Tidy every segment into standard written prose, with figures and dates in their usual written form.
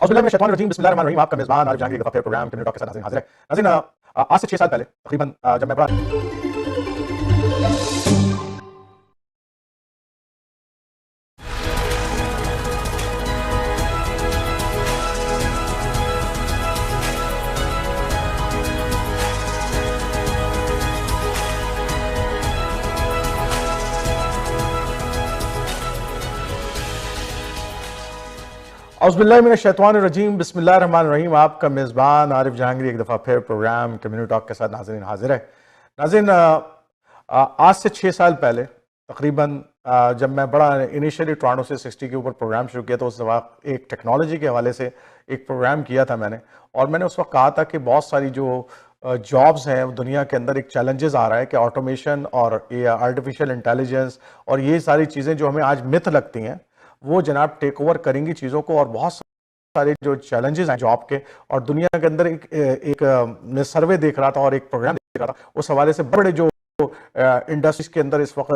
औज़ुबिल्लाहि बिस्मिल्लाहिर्रहमानिर्रहीम। आपका मेज़बान आरिफ जहांगीर एक दफ़ा फिर प्रोग्राम कम्युनिटी टॉक के साथ हाज़िर है। नाज़रीन, आज से 6 साल पहले तकरीबन जब मैं बड़ा औज़ुबिल्लाहि मिनश्शैतानिर्रजीम बिस्मिल्लाहिर्रहमानिर्रहीम। आपका मेज़बान आरिफ जहांगीर एक दफ़ा फिर प्रोग्राम कम्युनिटी टॉक के साथ नाज़रीन हाज़िर है। नाज़रीन, आज से 6 साल पहले तकरीबन जब मैं बड़ा इनिशियली टोरंटो से 60 के ऊपर प्रोग्राम शुरू किया, तो उस वक्त एक टेक्नोलॉजी के हवाले से एक प्रोग्राम किया था मैंने, और मैंने उस वक्त कहा था कि बहुत सारी जो जॉब्स हैं दुनिया के अंदर एक चैलेंजेस आ रहा है कि ऑटोमेशन और ये आर्टिफिशियल इंटेलिजेंस और ये सारी चीज़ें जो हमें आज मिथ लगती हैं वो जनाब टेक ओवर करेंगी चीज़ों को, और बहुत सारे जो चैलेंजेस हैं जॉब के, और दुनिया के अंदर एक मैं सर्वे देख रहा था और एक प्रोग्राम देख रहा था, उस हवाले से बड़े जो इंडस्ट्रीज के अंदर इस वक्त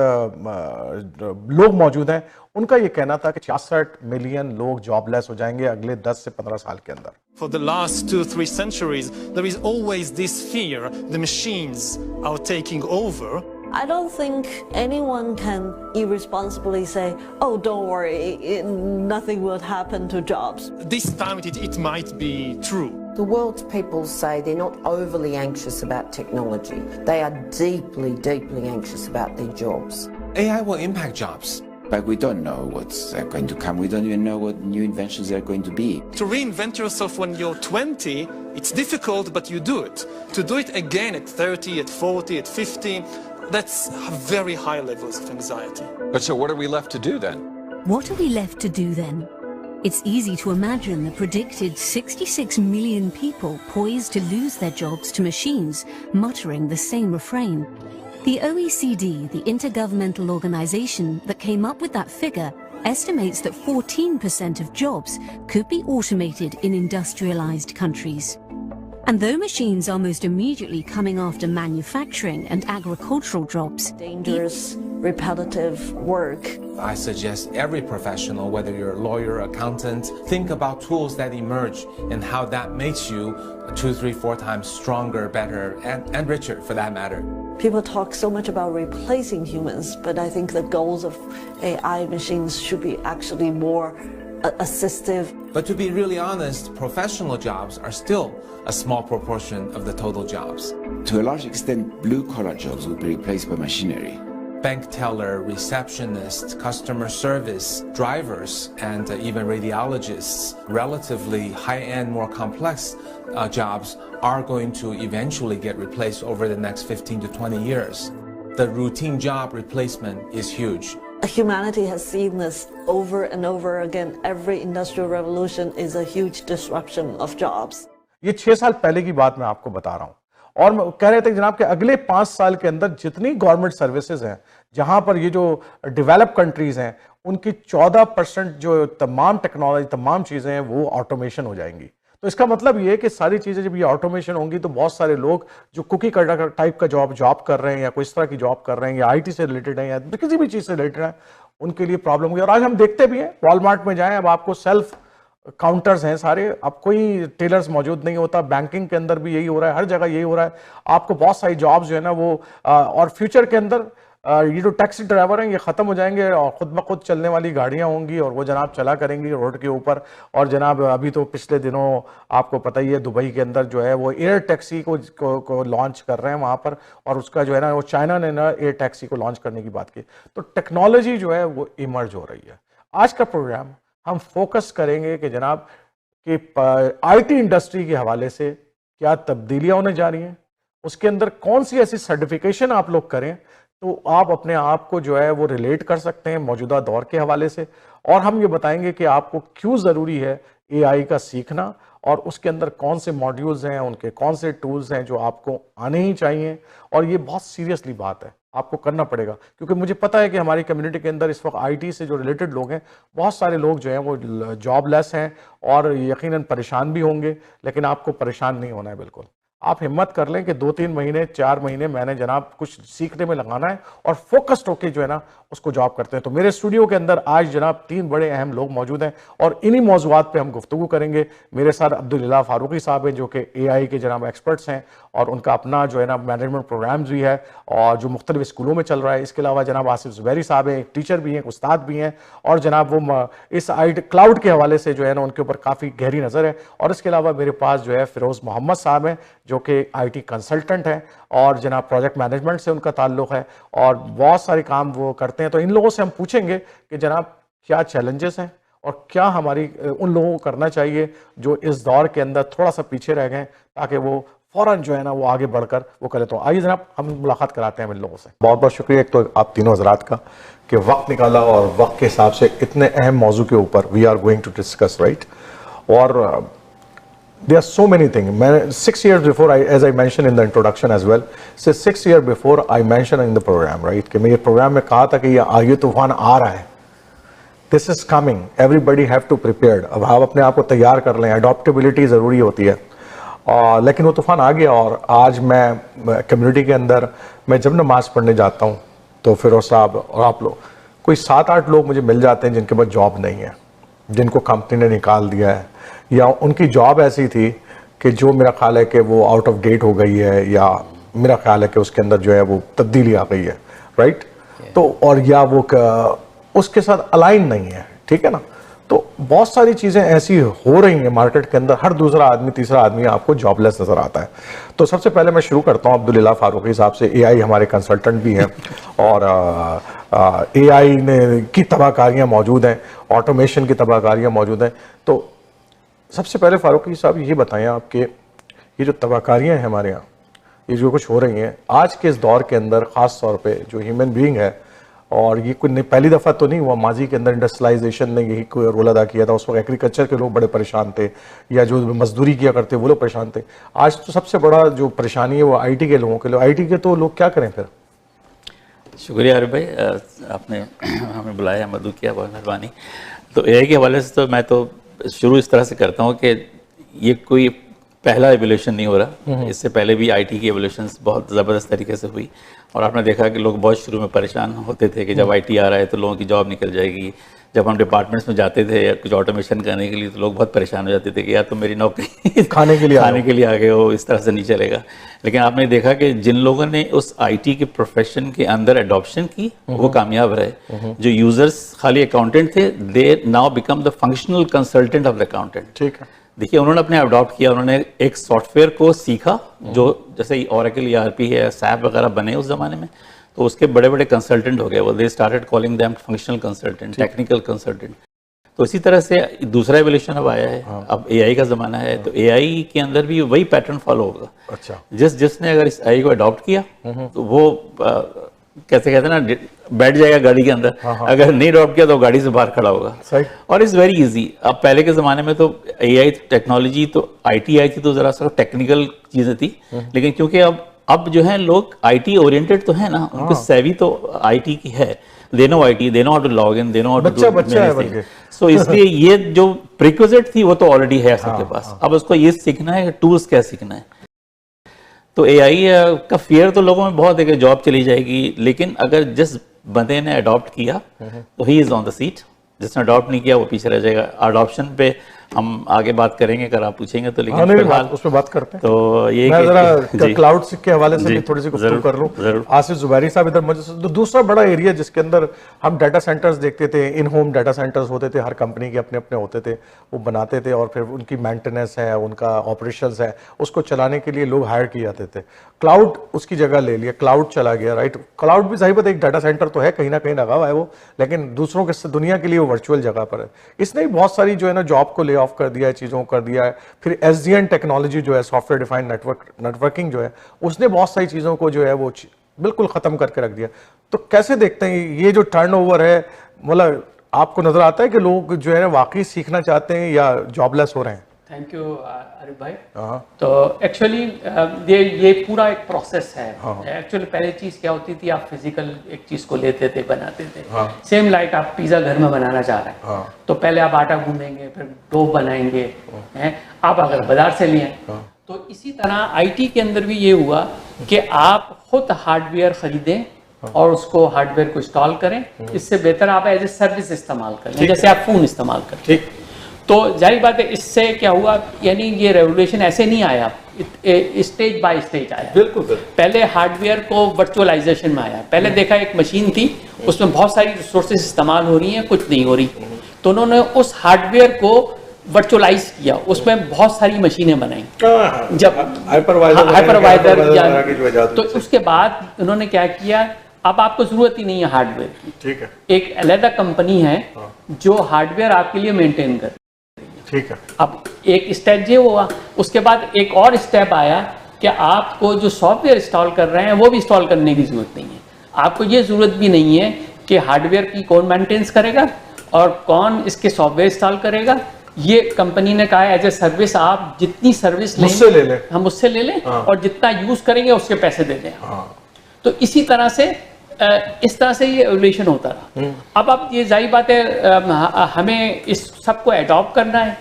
लोग मौजूद हैं, उनका ये कहना था कि 66 मिलियन लोग जॉबलेस हो जाएंगे अगले 10 से 15 साल के अंदर। For the last 2-3 centuries, there is always this fear the machines are taking over. I don't think anyone can irresponsibly say, oh, don't worry, nothing will happen to jobs. This time it might be true. The world's people say they're not overly anxious about technology. They are deeply, deeply anxious about their jobs. AI will impact jobs. But we don't know what's going to come. We don't even know what new inventions there are going to be. To reinvent yourself when you're 20, it's difficult, but you do it. To do it again at 30, at 40, at 50, that's very high levels of anxiety. But so what are we left to do then? What are we left to do then? It's easy to imagine the predicted 66 million people poised to lose their jobs to machines, muttering the same refrain. The OECD, the intergovernmental organization that came up with that figure, estimates that 14% of jobs could be automated in industrialized countries. And though machines are most immediately coming after manufacturing and agricultural jobs, Dangerous, repetitive work. I suggest every professional, whether you're a lawyer, accountant, think about tools that emerge and how that makes you 2, 3, 4 times stronger, better, and richer for that matter. People talk so much about replacing humans, but I think the goals of AI machines should be actually more assistive. But to be really honest, professional jobs are still a small proportion of the total jobs. To a large extent, blue-collar jobs will be replaced by machinery. Bank teller, receptionists, customer service, drivers, and even radiologists, relatively high-end, more complex jobs are going to eventually get replaced over the next 15 to 20 years. The routine job replacement is huge. Humanity has seen this over and over again. Every industrial revolution is a huge disruption of jobs. ये 6 साल पहले की बात मैं आपको बता रहा हूँ, और कह रहे थे जनाब कि अगले 5 साल के अंदर जितनी गवर्नमेंट सर्विसेज हैं, जहां पर ये जो डेवलप कंट्रीज हैं, उनकी 14% जो तमाम टेक्नोलॉजी, तमाम चीजें हैं, वो ऑटोमेशन हो जाएंगी। तो इसका मतलब ये है कि सारी चीजें जब ये ऑटोमेशन होंगी तो बहुत सारे लोग जो कुकी कटर टाइप का जॉब कर रहे हैं, या कोई इस तरह की जॉब कर रहे हैं, या आईटी से रिलेटेड है, या किसी भी चीज से रिलेटेड है, उनके लिए प्रॉब्लम होगी। और आज हम देखते भी हैं, वॉलमार्ट में जाएं, अब आपको सेल्फ काउंटर्स हैं सारे, अब कोई टेलर्स मौजूद नहीं होता। बैंकिंग के अंदर भी यही हो रहा है, हर जगह यही हो रहा है। आपको बहुत सारी जॉब्स जो है ना वो और फ्यूचर के अंदर ये जो टैक्सी ड्राइवर हैं ये खत्म हो जाएंगे, और खुद ब खुद चलने वाली गाड़ियां होंगी, और वो जनाब चला करेंगी रोड के ऊपर। और जनाब अभी तो पिछले दिनों आपको पता ही है, दुबई के अंदर जो है वो एयर टैक्सी को लॉन्च कर रहे हैं वहां पर, और उसका जो है ना वो चाइना ने ना एयर टैक्सी को लॉन्च करने की बात की। तो टेक्नोलॉजी जो है वो इमर्ज हो रही है। आज का प्रोग्राम हम फोकस करेंगे कि जनाब कि आईटी इंडस्ट्री के हवाले से क्या तब्दीलियां होने जा रही हैं, उसके अंदर कौन सी ऐसी सर्टिफिकेशन आप लोग करें तो आप अपने आप को जो है वो रिलेट कर सकते हैं मौजूदा दौर के हवाले से। और हम ये बताएंगे कि आपको क्यों ज़रूरी है एआई का सीखना, और उसके अंदर कौन से मॉड्यूल्स हैं, उनके कौन से टूल्स हैं जो आपको आने ही चाहिए। और ये बहुत सीरियसली बात है, आपको करना पड़ेगा, क्योंकि मुझे पता है कि हमारी कम्युनिटी के अंदर इस वक्त आईटी से जो रिलेटेड लोग हैं, बहुत सारे लोग जो हैं वो जॉबलेस हैं और यकीनन परेशान भी होंगे, लेकिन आपको परेशान नहीं होना है बिल्कुल। आप हिम्मत कर लें कि 2-3 महीने 4 महीने मैंने जनाब कुछ सीखने में लगाना है और फोकस्ड होके जो है ना उसको जॉब करते हैं। तो मेरे स्टूडियो के अंदर आज जनाब 3 बड़े अहम लोग मौजूद हैं और इन्हीं मौजूआत पे हम गुफ्तगू करेंगे। मेरे साथ अब्दुल फारूकी साहब हैं जो कि AI के जनाब एक्सपर्ट्स हैं और उनका अपना जो है ना मैनेजमेंट प्रोग्राम्स भी है और जो मुख्तलिफ स्कूलों में चल रहा है। इसके अलावा जनाब आसिफ ज़ुबैरी साहब हैं, एक टीचर भी हैं, उस्ताद भी हैं और जनाब वो इस क्लाउड के हवाले से जो है ना उनके ऊपर काफ़ी गहरी नज़र है। और इसके अलावा मेरे पास जो है फिरोज़ मोहम्मद साहब हैं जो कि IT कंसल्टेंट हैं और जनाब प्रोजेक्ट मैनेजमेंट से उनका ताल्लुक़ है और बहुत सारे काम वो करते हैं। तो इन लोगों से हम पूछेंगे कि जनाब क्या चैलेंजेस हैं और क्या हमारी उन लोगों को करना चाहिए जो इस दौर के अंदर थोड़ा सा पीछे रह गए ताकि वो फौरन जो है ना वो आगे बढ़कर वो करें। तो आइए जनाब हम मुलाकात कराते हैं इन लोगों से। बहुत बहुत शुक्रिया एक तो आप तीनों हजरात का कि वक्त निकाला और वक्त के हिसाब से इतने अहम मौजू के ऊपर we are going to discuss right. और there are so many things. 6 years before, as I mentioned in the introduction as well, so 6 years before I mentioned in the program, right, कि मैं ये प्रोग्राम में कहा था कि ये तूफान आ रहा है, this is coming, everybody have to prepared। अब आप अपने आप को तैयार कर लें, adaptability ज़रूरी होती है। लेकिन वो तूफान आ गया और आज मैं कम्युनिटी के अंदर मैं जब नमाज पढ़ने जाता हूँ तो फिरोज साहब और आप लोग कोई 7-8 लोग मुझे मिल जाते हैं जिनके पास जॉब नहीं है, जिनको कंपनी ने निकाल दिया है या उनकी जॉब ऐसी थी कि जो मेरा ख्याल है कि वो आउट ऑफ डेट हो गई है या मेरा ख्याल है कि उसके अंदर जो है वो तब्दीली आ गई है राइट। तो और या वो उसके साथ अलाइन नहीं है, ठीक है ना। तो बहुत सारी चीज़ें ऐसी हो रही हैं मार्केट के अंदर, हर दूसरा आदमी तीसरा आदमी आपको जॉबलेस नज़र आता है। तो सबसे पहले मैं शुरू करता हूँ अब्दुल फारूकी साहब से। AI हमारे कंसल्टेंट भी हैं और AI ने की तबाहकारियाँ मौजूद हैं, ऑटोमेशन की तबाहकारियाँ मौजूद हैं। तो सबसे पहले फारूकी साहब ये बताएं आपके ये जो तबाहकारियाँ हैं हमारे यहाँ, ये जो कुछ हो रही हैं आज के इस दौर के अंदर, ख़ास तौर पे जो ह्यूमन बीइंग है, और ये कोई पहली दफ़ा तो नहीं हुआ, माजी के अंदर इंडस्ट्रियलाइजेशन ने यही कोई रोल अदा किया था। उस वक्त एग्रीकल्चर के लोग बड़े परेशान थे या जो मजदूरी किया करते वो लोग परेशान थे। आज तो सबसे बड़ा जो परेशानी है वो IT के लोगों के लिए। IT के तो लोग क्या करें फिर? शुक्रिया आरिफ भाई, आपने हमें बुलाया, मदद किया, बहुत मेहरबानी। तो AI के हवाले से तो मैं तो शुरू इस तरह से करता हूँ कि ये कोई पहला एवोल्यूशन नहीं हो रहा, इससे पहले भी IT की एवोल्यूशन बहुत ज़बरदस्त तरीके से हुई। और आपने देखा कि लोग बहुत शुरू में परेशान होते थे कि जब IT आ रहा है तो लोगों की जॉब निकल जाएगी। जब हम डिपार्टमेंट्स में जाते थे या कुछ ऑटोमेशन करने के लिए तो लोग बहुत परेशान हो जाते थे कि यार तुम मेरी नौकरी खाने के लिए आ गए हो, इस तरह से नहीं चलेगा। लेकिन आपने देखा कि जिन लोगों ने उस IT के प्रोफेशन के अंदर एडॉप्शन की वो कामयाब रहे। जो यूजर्स खाली अकाउंटेंट थे, they now become the functional consultant of the accountant. ठीक है, देखिए उन्होंने अपने अडॉप्ट किया, उन्होंने एक सॉफ्टवेयर को सीखा जो जैसे Oracle ERP है, SAP वगैरह बने उस जमाने में, तो उसके बड़े बड़े कंसल्टेंट हो गए वो। They started calling them functional consultant, technical consultant. तो इसी तरह से दूसरा एवोल्यूशन अब आया है। अब AI का ज़माना है तो AI के अंदर भी वही पैटर्न फॉलो होगा। अच्छा, जिसने अगर इस AI को अडॉप्ट किया तो वो कैसे कहते हैं ना, बैठ जाएगा गाड़ी के अंदर। अगर नहीं अडॉप्ट किया तो गाड़ी से बाहर खड़ा होगा। सही। और इट्स वेरी इजी। अब पहले के ज़माने में तो AI टेक्नोलॉजी तो IT आई थी तो ज़रा सा टेक्निकल चीज़ें थी, लेकिन क्योंकि अब जो है लोग IT ओरिएंटेड तो है ना, उनको सेवी तो IT की है, they know IT, they know how to log in, they know how to do. So इसलिए ये जो प्रीक्विजिट थी वो तो ऑलरेडी है सबके पास। अब उसको ये सीखना है टूल्स क्या सीखना है। तो AI का फियर तो लोगों में बहुत है कि जॉब चली जाएगी, लेकिन अगर जिस बंदे ने अडॉप्ट किया तो he is on the seat, जिसने अडॉप्ट नहीं किया वो पीछे रह जाएगा। अडॉप्शन पे हम आगे बात करेंगे अगर आप पूछेंगे तो, लेकिन फिलहाल उस पर बात करते हैं। तो ये मैं जरा क्लाउड के हवाले से भी थोड़ी सी गुफ्तगू कर लूं। आसिफ ज़ुबैरी साहब इधर मुझे दूसरा बड़ा एरिया जिसके अंदर हम डाटा सेंटर्स देखते थे, इन होम डाटा सेंटर्स होते थे, हर कंपनी के अपने अपने होते थे, वो बनाते थे और फिर उनकी मेंटेनेंस है, उनका ऑपरेशंस है, उसको चलाने के लिए लोग हायर किए जाते थे। क्लाउड उसकी जगह ले लिया, क्लाउड चला गया राइट। क्लाउड भी सही बात है, एक डाटा सेंटर तो है, कहीं ना कहीं लगा हुआ है वो, लेकिन दूसरों के दुनिया के लिए वो वर्चुअल जगह पर है। इसने भी बहुत सारी जो है ना जॉब को ले ऑफ कर दिया है, चीज़ों को कर दिया है। फिर SDN टेक्नोलॉजी जो है, सॉफ्टवेयर डिफाइंड नेटवर्किंग जो है, उसने बहुत सारी चीज़ों को जो है वो बिल्कुल ख़त्म करके रख दिया। तो कैसे देखते हैं ये जो टर्नओवर है, मतलब आपको नज़र आता है कि लोग जो है ना वाकई सीखना चाहते हैं या जॉबलेस हो रहे हैं? थैंक यू आरिफ भाई। तो एक्चुअली ये पूरा एक प्रोसेस है। एक्चुअली पहले चीज़ क्या होती थी, आप फिजिकल एक चीज़ को लेते थे, बनाते थे। सेम लाइक आप पिज़्ज़ा घर में बनाना चाह रहे हैं तो पहले आप आटा गूंदेंगे, फिर डो बनाएंगे। हैं आप अगर बाजार से लिए तो इसी तरह आईटी के अंदर भी ये हुआ कि आप खुद हार्डवेयर खरीदें और उसको हार्डवेयर को इंस्टॉल करें, इससे बेहतर आप एज ए सर्विस इस्तेमाल करें, जैसे आप फोन इस्तेमाल करें। ठीक। तो जाहिर बात है इससे क्या हुआ, यानी ये रेवोल्यूशन ऐसे नहीं आया, स्टेज बाय स्टेज आया। बिल्कुल। पहले हार्डवेयर को वर्चुअलाइजेशन में आया। पहले देखा एक मशीन थी, उसमें बहुत सारी रिसोर्सेज इस्तेमाल हो रही हैं, कुछ नहीं हो रही, तो उन्होंने उस हार्डवेयर को वर्चुअलाइज किया, उसमें बहुत सारी मशीनें बनाई। जब हाइपरवाइजर, तो उसके बाद उन्होंने क्या किया, अब आपको जरूरत ही नहीं है हार्डवेयर की। ठीक है। एक अलग कंपनी है जो हार्डवेयर आपके लिए मेंटेन कर। ठीक है। अब एक स्टेप ये हुआ, उसके बाद एक और स्टेप आया कि आपको जो सॉफ्टवेयर इंस्टॉल कर रहे हैं वो भी इंस्टॉल करने की जरूरत नहीं है। आपको ये जरूरत भी नहीं है कि हार्डवेयर की कौन मेंटेनेंस करेगा और कौन इसके सॉफ्टवेयर इंस्टॉल करेगा। ये कंपनी ने कहा एज ए सर्विस, आप जितनी सर्विस लें हम उससे ले लें, और जितना यूज करेंगे उसके पैसे दे दें। तो इसी तरह से इस तरह से ये एवोल्यूशन होता रहा। अब ये जाहिर बात है हमें इस सबको एडॉप्ट करना है,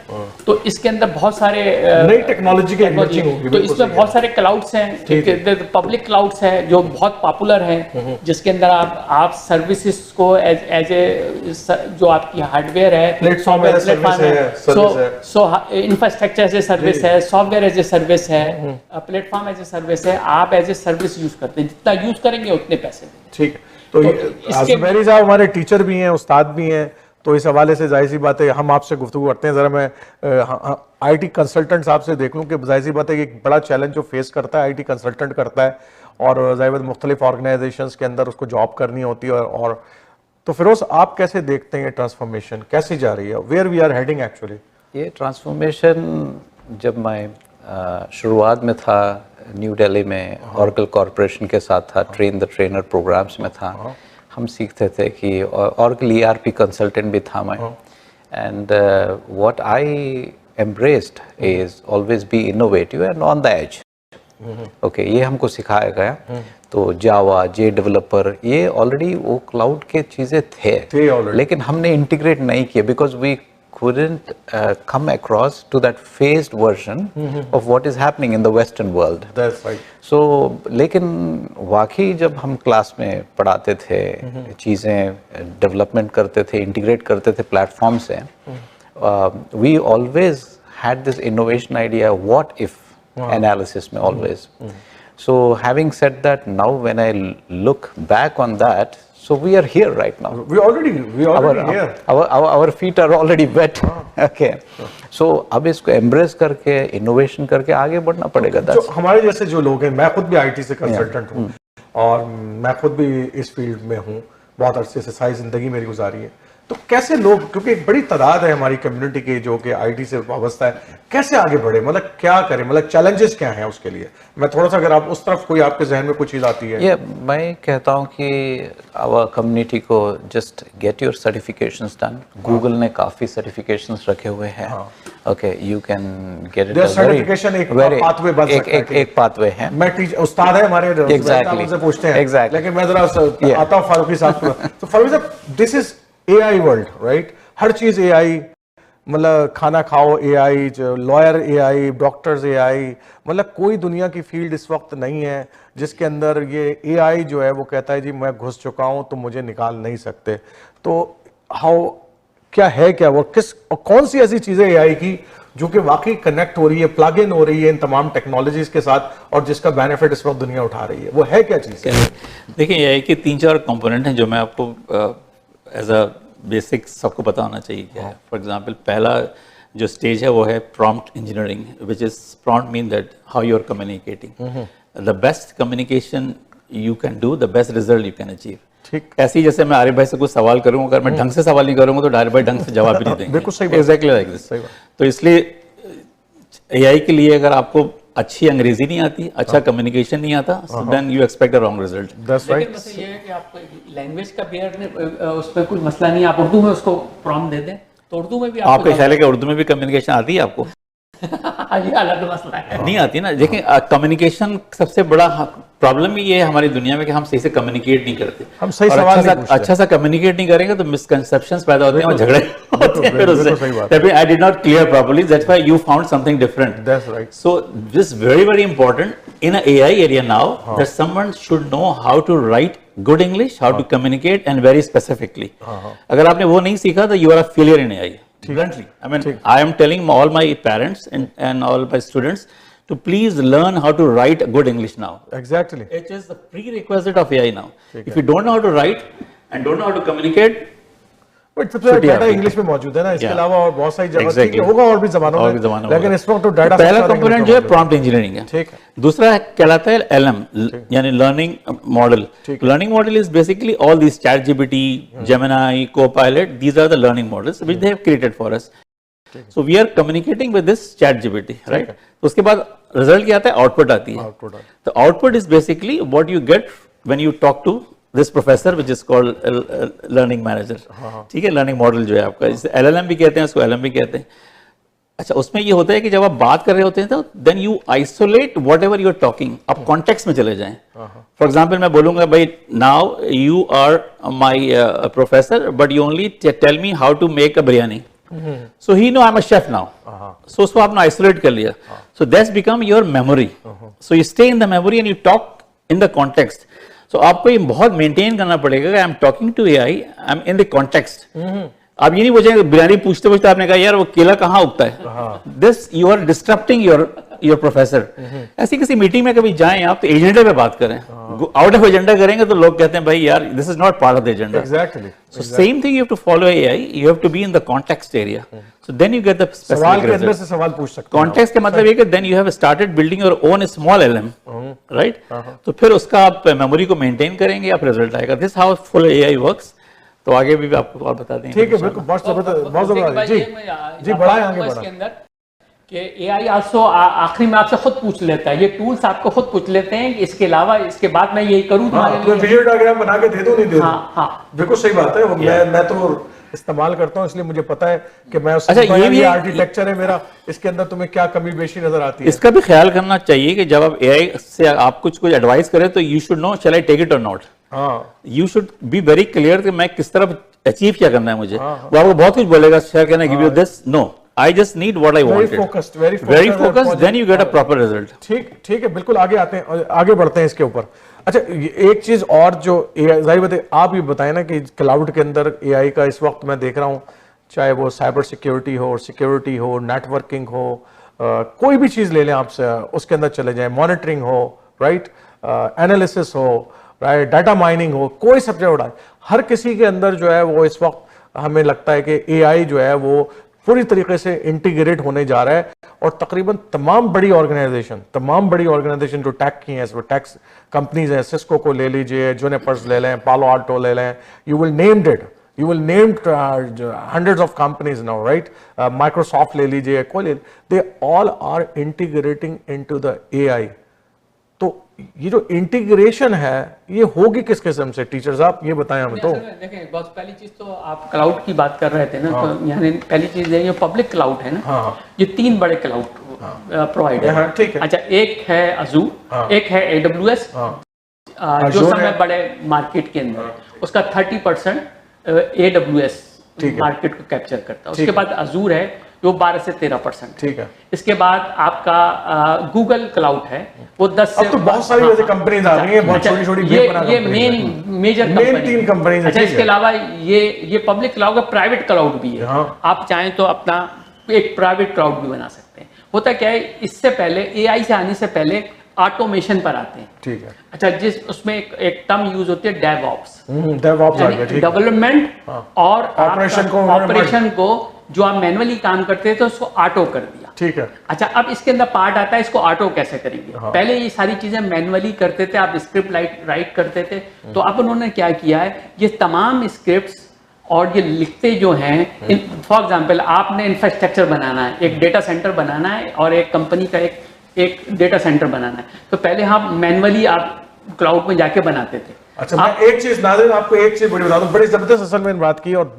तो इसके अंदर बहुत सारे नई टेक्नोलॉजी के इमर्जिंग होगी। तो इसमें बहुत सारे क्लाउड्स हैं, पब्लिक क्लाउड्स हैं जो बहुत पॉपुलर हैं, जिसके अंदर आप सर्विसेज को एज ए जो आपकी हार्डवेयर है, प्लेटफॉर्म है, इंफ्रास्ट्रक्चर एज ए सर्विस है, सॉफ्टवेयर एज ए सर्विस है, प्लेटफॉर्म एज ए सर्विस है, आप एज ए सर्विस यूज करते हैं, जितना यूज करेंगे उतने पैसे दें। ठीक है। तो ज़ुबैरी साहब हमारे टीचर भी हैं, उस्ताद भी हैं, तो इस हवाले से जाहिर सी बात है हम आपसे गुफ्तगू करते हैं। ज़रा मैं आईटी कंसल्टेंट साहब से देख लूँ कि जाहिर सी बात है कि एक बड़ा चैलेंज जो फेस करता है आईटी कंसल्टेंट करता है, और जाहिर बात मुख्तलिफ ऑर्गेनाइजेशंस के अंदर उसको जॉब करनी होती है। और तो फिरोज, आप कैसे देखते हैं ये ट्रांसफॉर्मेशन कैसी जा रही है, where we are heading actually? ये ट्रांसफॉर्मेशन जब मैं शुरुआत में था न्यू दिल्ली में, ऑरेकल कॉरपोरेशन के साथ था, ट्रेन द ट्रेनर प्रोग्राम्स में था, हम सीखते थे कि ऑरेकल ERP कंसल्टेंट भी था मैं, and what I embraced is always be innovative and on the edge. Okay, ये हमको सिखाया गया। तो जावा, जे डेवलपर, ये ऑलरेडी वो क्लाउड के चीज़ें थे लेकिन हमने इंटीग्रेट नहीं किया, because we couldn't come across to that phased version of what is happening in the Western world. That's right. So, लेकिन वाकई जब हम क्लास में पढ़ाते थे, चीज़ें डेवलपमेंट करते थे, इंटीग्रेट करते थे प्लेटफॉर्म से, we always had this innovation idea, what if analysis में always. So, having said that, now when I look back on that, so we are here right now. We already here. Our feet are already wet. Okay. So अब इसको embrace करके innovation करके आगे बढ़ना पड़ेगा। जो हमारे जैसे जो लोग हैं, मैं खुद भी IT से कंसल्टेंट हूँ और मैं खुद भी इस फील्ड में हूँ, बहुत अरसे से सारी जिंदगी मेरी गुजारी है। तो कैसे लोग, क्योंकि एक बड़ी तादाद है हमारी कम्युनिटी के जो कि आईटी से वाबस्ता है, कैसे आगे बढ़े, मतलब क्या करें, मतलब चैलेंजेस क्या हैं उसके लिए? मैं थोड़ा सा, अगर आप उस तरफ कोई आपके जहन में कुछ चीज़ आती है। ये मैं कहता हूँ कि आवर कम्युनिटी को just get your certifications done. Google ने काफ़ी सर्टिफिकेशंस रखे हुए हैं। Okay, you can get it certification, एक पाथवे बन सकता है। एक पाथवे है। मैं उस्ताद है हमारे, एग्जैक्टली पूछते हैं, लेकिन मैं जरा आता हूँ फारूकी साहब। तो फारूकी साहब, this is AI world, right? हर चीज AI, मतलब खाना खाओ AI, lawyer AI, doctors AI, मतलब कोई दुनिया की फील्ड इस वक्त नहीं है जिसके अंदर ये AI जो है वो कहता है जी मैं घुस चुका हूं तो मुझे निकाल नहीं सकते। तो क्या है, क्या वो किस और कौन सी ऐसी चीजें AI की जो कि वाकई कनेक्ट हो रही है, प्लग इन हो रही है इन तमाम टेक्नोलॉजीज के साथ, और जिसका बेनिफिट इस वक्त दुनिया उठा रही है, वो है क्या चीज? देखिए, AI के 3-4 कंपोनेंट हैं जो मैं आपको एज अ बेसिक सबको पता होना चाहिए क्या है। फॉर एग्जांपल, पहला जो स्टेज है वो है prompt engineering, which is prompt mean that how you are communicating. The best communication you can do, the best result you can achieve. ठीक, ऐसे ही जैसे मैं आरिफ भाई से कुछ सवाल करूंगा, अगर मैं ढंग से सवाल नहीं करूंगा तो आरिफ भाई ढंग से जवाब भी नहीं देंगे। बिल्कुल सही, एग्जैक्टली लाइक दिस। तो इसलिए AI के लिए अगर आपको अच्छी अंग्रेजी नहीं आती, अच्छा कम्युनिकेशन नहीं आता, then you expect a wrong result. That's right. लेकिन ये है कि आपको लैंग्वेज का उसमें कोई मसला नहीं है, आप उर्दू में उसको प्रॉम्प्ट दे दें तो उर्दू में भी आपको ख्याल है कि उर्दू में भी कम्युनिकेशन आती है आपको? ये अलग मसला है। नहीं आती ना। देखिए, कम्युनिकेशन सबसे बड़ा प्रॉब्लम ही ये है हमारी दुनिया में कि हम सही से कम्युनिकेट नहीं करते, हम सही और सवाल नहीं पूछते। अच्छा सा कम्युनिकेट नहीं करेंगे तो मिसकंसेप्शंस पैदा होते हैं और झगड़े होते हैं फिर उससे। I did not clear properly, that's why you found something different. That's right. So this very important in AI area now that someone should know how to write good English, how to communicate and very specifically. अगर आपने वो नहीं सीखा तो you are a failure in AI bluntly. I mean, I am telling all my parents and all my students to please learn how to write good English now. Exactly. It is the prerequisite of AI now. If you don't know how to write and don't know how to communicate, but सबसे ज्यादा data English में मौजूद है ना, इसके अलावा और बहुत सारी जगह ठीक है, होगा और भी जमानों में, लेकिन इस वक्त तो डाटा पहला कंपोनेंट जो है प्रॉम्प्ट इंजीनियरिंग है, ठीक है। दूसरा कहलाता है LM यानी learning model. Learning model is basically all this ChatGPT, Gemini, Copilot, these are the learning models which they have created for us. So we are communicating with this ChatGPT, right? तो उसके बाद result क्या आता है, output आती है। तो output is basically what you get when you talk to this professor which is called learning manager, ठीक है। लर्निंग मॉडल जो है आपका, इसे LLM भी कहते हैं, उसको LM भी कहते हैं। अच्छा, उसमें ये होता है कि जब आप बात कर रहे होते हैं तो then you isolate whatever you are talking, आप कॉन्टेक्स्ट में चले जाएं। फॉर एग्जाम्पल मैं बोलूंगा भाई now you are my professor but you only tell me how to make a biryani, so he know I'm a chef now, so उसको आपने isolate कर लिया, so that's become your memory, so you stay in the memory and you talk in the context, so आपको ये बहुत maintain करना पड़ेगा कि I'm talking to AI, I'm in the context। आप ये नहीं पूछेंगे, बिरयानी पूछते पूछते आपने कहा यार वो केला कहाँ उगता है, this you are disrupting your professor। ऐसी किसी मीटिंग में कभी जाएं आप तो एजेंडा पे बात करें, आउट ऑफ एजेंडा करेंगे तो लोग कहते हैं भाई यार this is not part of the agenda. Exactly. So same thing you have to follow AI, you have to be in the context area, so then you get the specific सवाल के अंदर से सवाल पूछ सकते हैं। context का मतलब ये कि then you have started building your own small LM, right? तो फिर उसका आप मेमोरी को मेंटेन करेंगे, आप रिजल्ट आएगा। This how full AI works। तो आगे भी आपको और बता देंगे। ठीक है, बिल्कुल, बहुत जबरदस्त, बहुत जबरदस्त। जी बढ़ाएं, आगे बढ़ाएं। कि AI आल्सो आखिरी में आपसे खुद पूछ लेता है, ये टूल्स आपको खुद पूछ लेते हैं कि इसके अलावा इसके बाद मैं यही करूं तुम्हारे लिए, वीडियो डायग्राम बना के दे दो, नहीं दे दो। हाँ, बिल्कुल सही बात है। मैं तो इस्तेमाल करता हूँ, इसलिए मुझे पता है कि मैं अच्छा ये भी आर्किटेक्चर है मेरा, इसके अंदर तुम्हें क्या कमी बेशी नजर आती है। इसका भी ख्याल करना चाहिए कि जब आप AI से आप कुछ एडवाइस करें तो you should know shall I take it और not. You should be very clear कि मैं किस तरफ अचीव क्या करना है मुझे। वो आपको बहुत कुछ बोलेगा, share can I give you this, no I just need what I wanted. Very focused, then you get a proper result. ठीक है, बिल्कुल। आगे आते हैं, आगे बढ़ते हैं इसके ऊपर। अच्छा, एक चीज और जो AI, जाहिर बात है आप ये बताएं ना कि क्लाउड के अंदर AI का इस वक्त मैं देख रहा हूँ, चाहे वो साइबर सिक्योरिटी हो, सिक्योरिटी हो, नेटवर्किंग हो, कोई भी चीज ले लें आपसे, उसके अंदर चले जाएं, मॉनिटरिंग हो, राइट, एनालिसिस हो, राइट, डाटा माइनिंग हो, कोई सब्जेक्ट उड़ा, हर किसी के अंदर जो है वो इस वक्त हमें लगता है कि AI जो है वो पूरी तरीके से इंटीग्रेट होने जा रहा है। और तकरीबन तमाम बड़ी ऑर्गेनाइजेशन जो टैक की हैं, वो टैक्स कंपनीज हैं, सिस्को को ले लीजिए, जुनिपर्स ले लें, पालो आल्टो ले लें, you will name hundreds of companies now, right? Microsoft ले लीजिए, they all are integrating into the AI। तो ये जो इंटीग्रेशन है ये होगी किस किस्म से, टीचर्स आप ये बताएं हमें। तो देखिए, बहुत पहली चीज तो आप क्लाउड की बात कर रहे थे ना, तो यहाँ पहली चीज है ये पब्लिक क्लाउड है ना, ये 3 बड़े क्लाउड प्रोवाइडर है, ठीक है। अच्छा, एक है अजूर, एक है AWS, जो समय बड़े मार्केट के अंदर है, उसका 30% AWS मार्केट को कैप्चर करता है। उसके बाद अजूर है वो 12 से 13%, ठीक है। इसके बाद आपका गूगल क्लाउड है, वो 10 से, अब तो बहुत सारी वैसे कंपनीज आ रही हैं, बहुत छोटी-छोटी ये मेजर 3 कंपनीज। अच्छा, इसके अलावा ये पब्लिक क्लाउड का प्राइवेट क्लाउड भी है, आप चाहें तो अपना एक प्राइवेट क्लाउड भी बना सकते हैं। होता क्या है, इससे पहले AI से आने से पहले ऑटोमेशन पर आते हैं, ठीक है। अच्छा, जिस उसमें एक टर्म यूज होती है डेवऑप्स, डेवलपमेंट और ऑपरेशन को जो आप मैनुअली काम करते थे तो उसको ऑटो कर दिया, ठीक है। अच्छा, अब इसके अंदर पार्ट आता है, इसको ऑटो कैसे करेंगे। पहले ये सारी चीजें मैनुअली करते थे, आप स्क्रिप्ट राइट करते थे, तो अब उन्होंने क्या किया है, ये तमाम स्क्रिप्ट्स और ये लिखते जो हैं, फॉर एग्जांपल आपने इंफ्रास्ट्रक्चर बनाना है, एक डेटा सेंटर बनाना है और एक कंपनी का एक डेटा सेंटर बनाना है, तो पहले आप मैनुअली आप क्लाउड में जाके बनाते थे। अच्छा, मैं एक चीज नाज़रीन आपको एक चीज बड़ी बता दूं, बड़ी जबरदस्त असल में बात की, और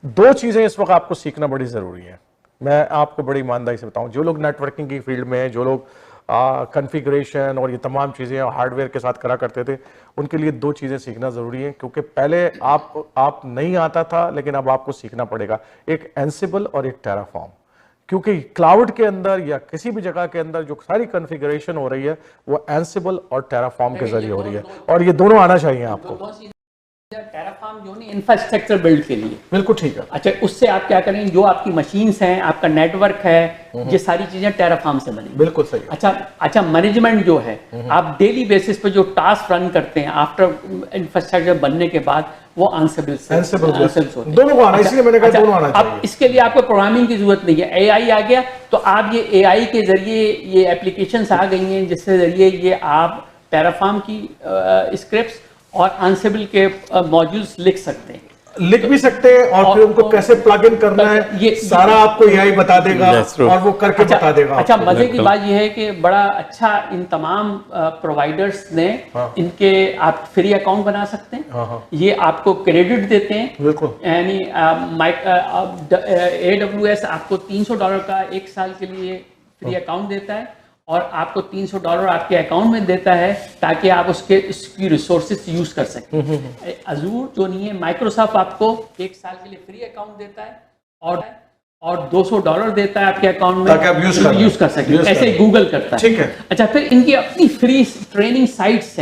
दो चीजें इस वक्त आपको सीखना बड़ी जरूरी है। मैं आपको बड़ी ईमानदारी से बताऊं, जो लोग नेटवर्किंग की फील्ड में हैं, जो लोग कॉन्फ़िगरेशन और ये तमाम चीज़ें हार्डवेयर के साथ करा करते थे, उनके लिए दो चीज़ें सीखना ज़रूरी है, क्योंकि पहले आप नहीं आता था, लेकिन अब आपको सीखना पड़ेगा, एक एंसिबल और एक टेराफॉर्म। क्योंकि क्लाउड के अंदर या किसी भी जगह के अंदर जो सारी कॉन्फ़िगरेशन हो रही है वो एंसिबल और टेराफॉर्म के जरिए हो रही है, और ये दोनों आना चाहिए आपको। टेराफॉर्म जो नहीं इंफ्रास्ट्रक्चर बिल्ड के लिए, बिल्कुल ठीक है। अच्छा, उससे आप क्या करेंगे, जो आपकी मशीन्स हैं, आपका नेटवर्क है, ये सारी चीजें टेराफॉर्म से बनेंगी। बिल्कुल सही। अच्छा मैनेजमेंट जो है, आप डेली बेसिस पे जो टास्क रन करते हैं आफ्टर इंफ्रास्ट्रक्चर बनने के बाद, वो आंसेबल दोनों को आना, इसलिए मैंने कहा दोनों आना चाहिए। अब इसके लिए आपको प्रोग्रामिंग की जरूरत नहीं है, एआई आ गया, तो आप ये एआई के जरिए ये एप्लीकेशंस आ गई हैं जिसके जरिए ये आप टेराफॉर्म की स्क्रिप्ट्स और आंसेबल के मॉड्यूल्स लिख सकते हैं, लिख भी सकते हैं, और फिर उनको कैसे प्लग इन करना है ये सारा आपको एआई बता देगा और वो करके बता देगा। अच्छा, मजे की बात ये है कि बड़ा अच्छा इन तमाम प्रोवाइडर्स ने इनके आप फ्री अकाउंट बना सकते हैं, ये आपको क्रेडिट देते हैं, बिल्कुल, यानी AWS आपको $300 का 1 साल के लिए फ्री अकाउंट देता है, और आपको $300 आपके अकाउंट में देता है ताकि आप उसकी रिसोर्सेज यूज कर सकें। अजूर जो नहीं है, माइक्रोसॉफ्ट आपको 1 साल के लिए फ्री अकाउंट देता है और $200 देता है आपके अकाउंट में ताकि आप यूज कर सकें। ऐसे गूगल करता है, ठीक है। अच्छा, फिर इनकी अपनी फ्री ट्रेनिंग साइट्स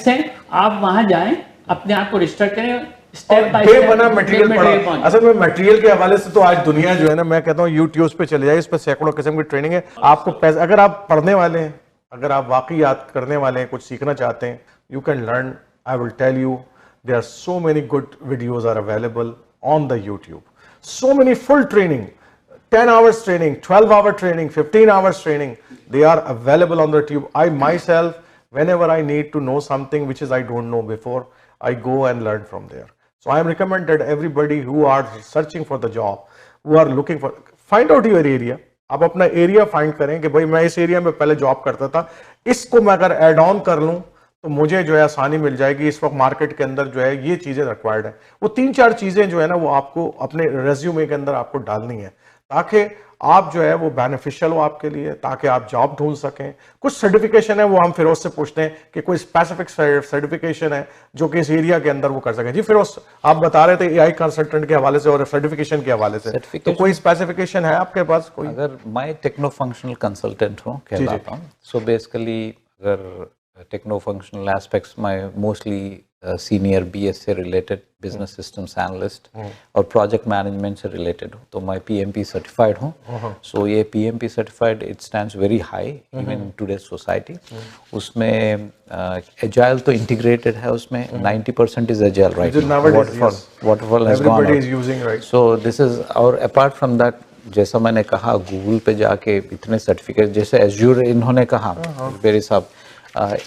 हैं, आप वहां जाएं, अपने आप को रजिस्टर करें, बना मटेरियल पड़ा। असल में मटेरियल के हवाले से तो आज दुनिया जो है ना, मैं कहता हूँ यूट्यूब पे चले जाए, इस पर सैकड़ों किस्म की ट्रेनिंग है। आपको पैसे, अगर आप पढ़ने वाले हैं, अगर आप वाकई याद करने वाले हैं, कुछ सीखना चाहते हैं, you can learn. I will tell you, there are so many good videos are available on the YouTube, so many full training, 10 hours training, 12-hour training, 15 hours training, they are available on the YouTube. I myself, whenever I need to know something which is I don't know before, I go and learn from there. So I am recommended everybody who are searching for the job, who are looking for, find out your area. आप अपना area find करें कि भाई मैं इस area में पहले job करता था, इसको मैं अगर एड ऑन कर लूं तो मुझे जो है आसानी मिल जाएगी। इस वक्त मार्केट के अंदर जो है ये चीजें रिक्वायर्ड है, वो 3-4 चीजें जो है ना वो आपको अपने रेज्यूमे के अंदर आपको डालनी है, ताकि आप जो है वो बेनिफिशियल हो आपके लिए, ताकि आप जॉब ढूंढ सकें। कुछ सर्टिफिकेशन है वो हम फिरोज से पूछते हैं कि कोई स्पेसिफिक सर्टिफिकेशन है जो कि इस एरिया के अंदर वो कर सकें। जी फिरोज, आप बता रहे थे एआई कंसल्टेंट के हवाले से और सर्टिफिकेशन के हवाले से, तो कोई स्पेसिफिकेशन है आपके पास कोई? अगर मैं टेक्नो फंक्शनल कंसल्टेंट हूँ कहलाता हूँ, सो बेसिकली अगर टेक्नो फंक्शनल एस्पेक्ट्स में मोस्टली सीनियर BS से रिलेटेड, बिजनेस सिस्टम्स एनालिस्ट और प्रोजेक्ट मैनेजमेंट से रिलेटेड हूँ, तो मैं PMP सर्टिफाइड हूँ। सो ये PMP certified it stands very high even in today society. उसमें एजाइल तो इंटीग्रेटेड है, उसमें 90% is agile right, waterfall has gone out, so this is. और अपार्ट फ्रॉम दैट, जैसा मैंने कहा, गूगल पे जाके इतने सर्टिफिकेट, जैसे एज्यूर इन्होंने कहा मेरे साहब,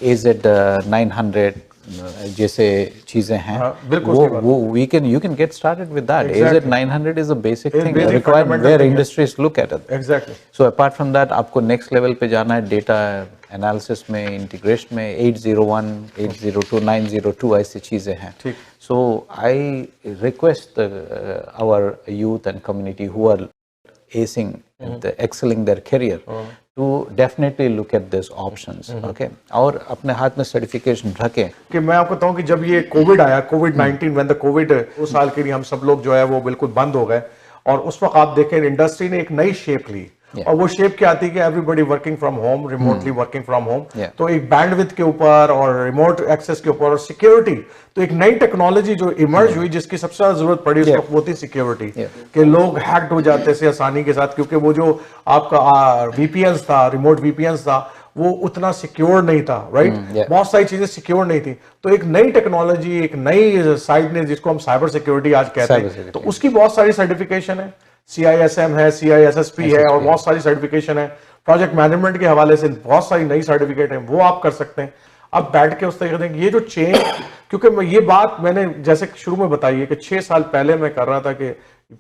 AZ900 जैसे चीजें हैं, वो you can get started with that. AZ900 is a basic thing requirement where industries look at it. Exactly. So apart from that, आपको next level पे जाना है, data analysis में, integration में, 801, 802, 902 ऐसी चीजें हैं। So I request our youth and community who are acing, excelling their career, to definitely look at these options, okay? और अपने हाथ में सर्टिफिकेशन रखें। कि मैं आपको बताऊं कि जब ये कोविड आया, कोविड-19, when the कोविड 2 साल के लिए हम सब लोग जो है वो बिल्कुल बंद हो गए, और उस वक्त आप देखें इंडस्ट्री ने एक नई शेप ली, और वो शेप क्या आती है कि everybody working from home, remotely working from home, तो एक बैंडविड्थ के ऊपर और रिमोट एक्सेस के ऊपर और सिक्योरिटी, तो एक नई टेक्नोलॉजी जो इमर्ज हुई जिसकी सबसे ज्यादा जरूरत पड़ी उस वक्त वो थी सिक्योरिटी, कि लोग हैक्ड हो जाते थे आसानी के साथ, क्योंकि वो जो आपका VPNs था, रिमोट VPNs था, वो उतना सिक्योर नहीं था, राइट? बहुत सारी चीजें सिक्योर नहीं थी, तो एक नई टेक्नोलॉजी, एक नई साइड ने, जिसको हम साइबर सिक्योरिटी आज कहते हैं, तो उसकी बहुत सारी सर्टिफिकेशन है, CISM है, CISSP है, और बहुत सारी सर्टिफिकेशन है। प्रोजेक्ट मैनेजमेंट के हवाले से बहुत सारी नई सर्टिफिकेट है, वो आप कर सकते हैं। अब बैठ के उस तरीके से ये जो चेंज, क्योंकि ये बात मैंने जैसे शुरू में बताई है कि 6 साल पहले मैं कर रहा था कि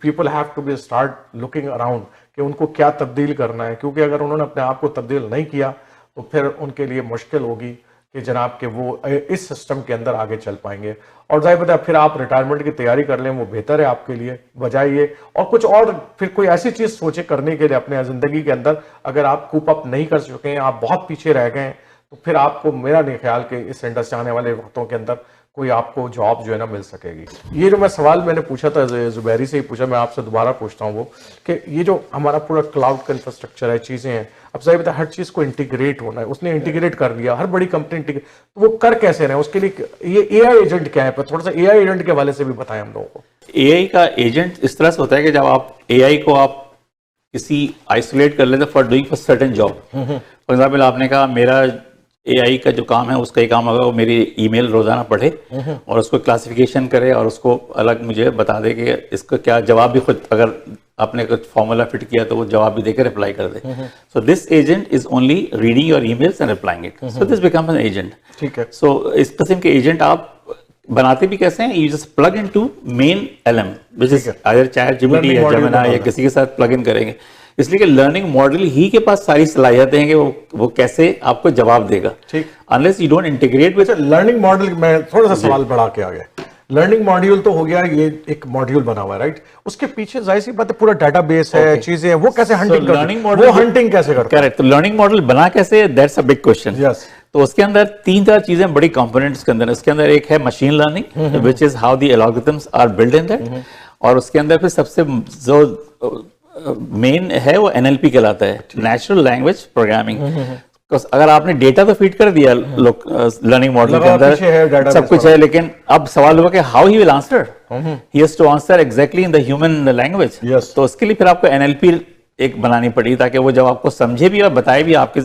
people have to be start looking around कि उनको क्या तब्दील करना है, क्योंकि अगर उन्होंने अपने आप को तब्दील नहीं किया तो फिर उनके लिए मुश्किल होगी कि जनाब के वो इस सिस्टम के अंदर आगे चल पाएंगे। और जाहिर बात है फिर आप रिटायरमेंट की तैयारी कर लें, वो बेहतर है आपके लिए, बजाय ये और कुछ और फिर कोई ऐसी चीज सोचे करने के लिए अपने जिंदगी के अंदर। अगर आप कूप अप नहीं कर चुके हैं, आप बहुत पीछे रह गए हैं, तो फिर आपको, मेरा नहीं ख्याल कि इस इंडस्ट्री आने वाले वक्तों के अंदर कोई आपको जॉब जो है ना मिल सकेगी। ये जो मैं सवाल मैंने पूछा था जुबैरी से ही पूछा, मैं आपसे दोबारा पूछता हूँ वो कि ये जो हमारा पूरा क्लाउड का इंफ्रास्ट्रक्चर है, चीज़ें हैं, अब सही बता हर चीज़ को इंटीग्रेट होना है, उसने इंटीग्रेट कर लिया, हर बड़ी कंपनी इंटीग्रेट, तो वो कर कैसे रहे हैं? उसके लिए ये एआई एजेंट क्या है? पर थोड़ा सा एआई एजेंट के हवाले से भी बताएं हम लोगों को। एआई का एजेंट इस तरह से होता है कि जब आप एआई को आप किसी आइसोलेट कर लेते for doing for certain job, for example आपने कहा मेरा एआई का जो काम है उसका ही काम होगा वो मेरी ईमेल रोजाना पढ़े और उसको क्लासिफिकेशन करे और उसको अलग मुझे बता दे कि इसका क्या जवाब भी खुद, अगर आपने कुछ फॉर्मूला फिट किया तो वो जवाब भी देकर रिप्लाई कर दे। So this agent is only reading your emails and replying it, so this becomes an agent. ठीक है। सो इस किस्म के एजेंट आप बनाते भी कैसे हैं? You just plug into main LM which is either ChatGPT या जेमिनी या किसी के साथ प्लग इन करेंगे, इसलिए कि लर्निंग मॉडल ही के पास सारी सलाहियतें हैं कि वो कैसे आपको जवाब देगा। ठीक। Unless you don't integrate with learning model, मैं थोड़ा सा सवाल बढ़ा के आ गया। लर्निंग मॉड्यूल तो हो गया, ये एक मॉड्यूल बना हुआ है, राइट? उसके पीछे जाहिर सी बात है पूरा डेटाबेस है, चीजें हैं, वो कैसे हंटिंग करते हैं? लर्निंग मॉडल वो हंटिंग कैसे करते हैं? करेक्ट। तो लर्निंग मॉडल बना कैसे, that's a big question. Yes. तो उसके अंदर 3-4 चीजें बड़ी कंपोनेंट्स के अंदर, उसके अंदर एक है machine learning which is how the algorithms are build in that, और उसके अंदर फिर सबसे जो मेन है वो एनएलपी कहलाता है, नेचुरल लैंग्वेज प्रोग्रामिंग। अगर आपने डेटा तो फीड कर दिया लर्निंग मॉडल के अंदर, सब कुछ है, लेकिन अब सवाल हुआ कि how he will answer, he has to answer exactly in the human language. तो उसके लिए फिर आपको एनएलपी एक बनानी पड़ी ताकि वो जब आपको समझे भी और बताए भी आपके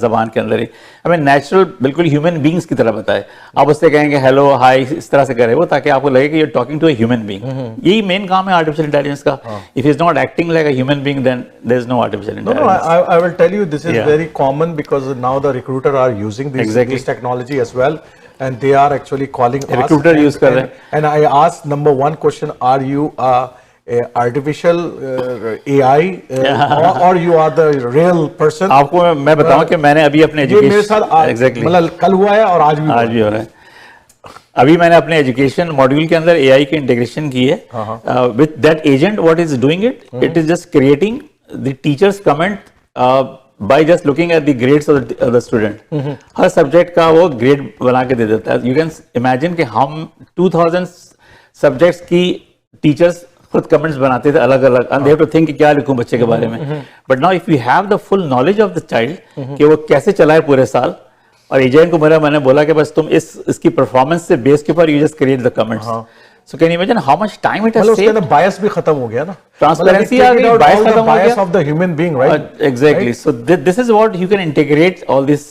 जबान के अंदर ही, हमें नेचुरल बिल्कुल ह्यूमन बींग्स की तरह बताए। आप उससे कहेंगे हेलो हाय, इस तरह से करे वो, ताकि आपको लगे कि you are talking to a human being. यही मेन काम है आर्टिफिशियल इंटेलिजेंस का। If he is not acting like a human being then there is no artificial intelligence. I will tell you this is very common because now the recruiter are using this technology as well, and they are actually calling us. Recruiter use कर रहे हैं। And I asked number one question: Are you artificial AI or you are the real person? आपको मैं बताऊं कि मैंने अभी अपने एजुकेशन मेरे साथ मतलब कल हुआ है और आज भी हो रहा है। अभी मैंने अपने एजुकेशन मॉड्यूल के अंदर एआई की इंटीग्रेशन की है with that agent. What is doing it is just creating the teachers comment by just looking at the grades of the student. Her subject का वो ग्रेड बना के दे देता है। You can imagine कि हम 2000 सब्जेक्ट्स की टीचर्स खुद कमेंट्स बनाते थे अलग अलग, and they have to think कि क्या लिखूं बच्चे के बारे में। But now if you have the full knowledge of the child कि वो कैसे चला है पूरे साल, और एजेंट को मैंने बोला कि बस तुम इसकी परफॉर्मेंस से बेस के ऊपर you just create the comments. So can you imagine how much time it has saved? उसके अंदर बायस भी खत्म हो गया ना, ट्रांसपेरेंसी आ गई, बायस खत्म हो गया। Bias of the human being, right? Exactly. So this is what you can integrate all these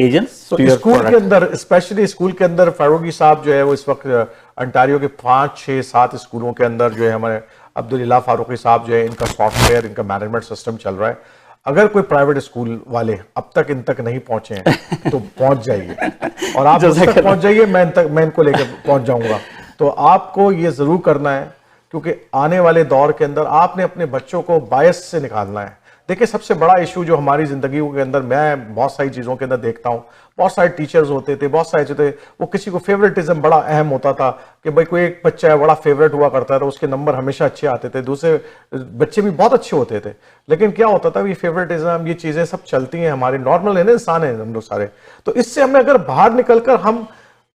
agents to your school product. के अंदर, स्पेशली स्कूल के अंदर फारूकी साहब जो है वो इस वक्त अंटारियो के 5, 6, 7 स्कूलों के अंदर जो है हमारे अब्दुल्ला फारूकी साहब जो है, इनका सॉफ्टवेयर, इनका मैनेजमेंट सिस्टम चल रहा है। अगर कोई प्राइवेट स्कूल वाले अब तक इन तक नहीं पहुंचे हैं तो पहुंच जाइए, और आप उस तक पहुंच जाइए, मैं इनको लेकर पहुंच जाऊंगा। तो आपको ये जरूर करना है, क्योंकि आने वाले दौर के अंदर आपने अपने बच्चों को बायस से निकालना है। देखिए सबसे बड़ा इशू जो हमारी जिंदगी के अंदर मैं बहुत सारी चीज़ों के अंदर देखता हूँ, बहुत सारे टीचर्स होते थे, बहुत सारे थे, वो किसी को फेवरेटिज्म बड़ा अहम होता था कि भाई कोई एक बच्चा है बड़ा फेवरेट हुआ करता था, उसके नंबर हमेशा अच्छे आते थे, दूसरे बच्चे भी बहुत अच्छे होते थे। लेकिन क्या होता था, ये फेवरेटिज्म, ये चीज़ें सब चलती हैं, हमारे नॉर्मल है ना, इंसान है हम लोग सारे। तो इससे हमें अगर बाहर निकल कर हम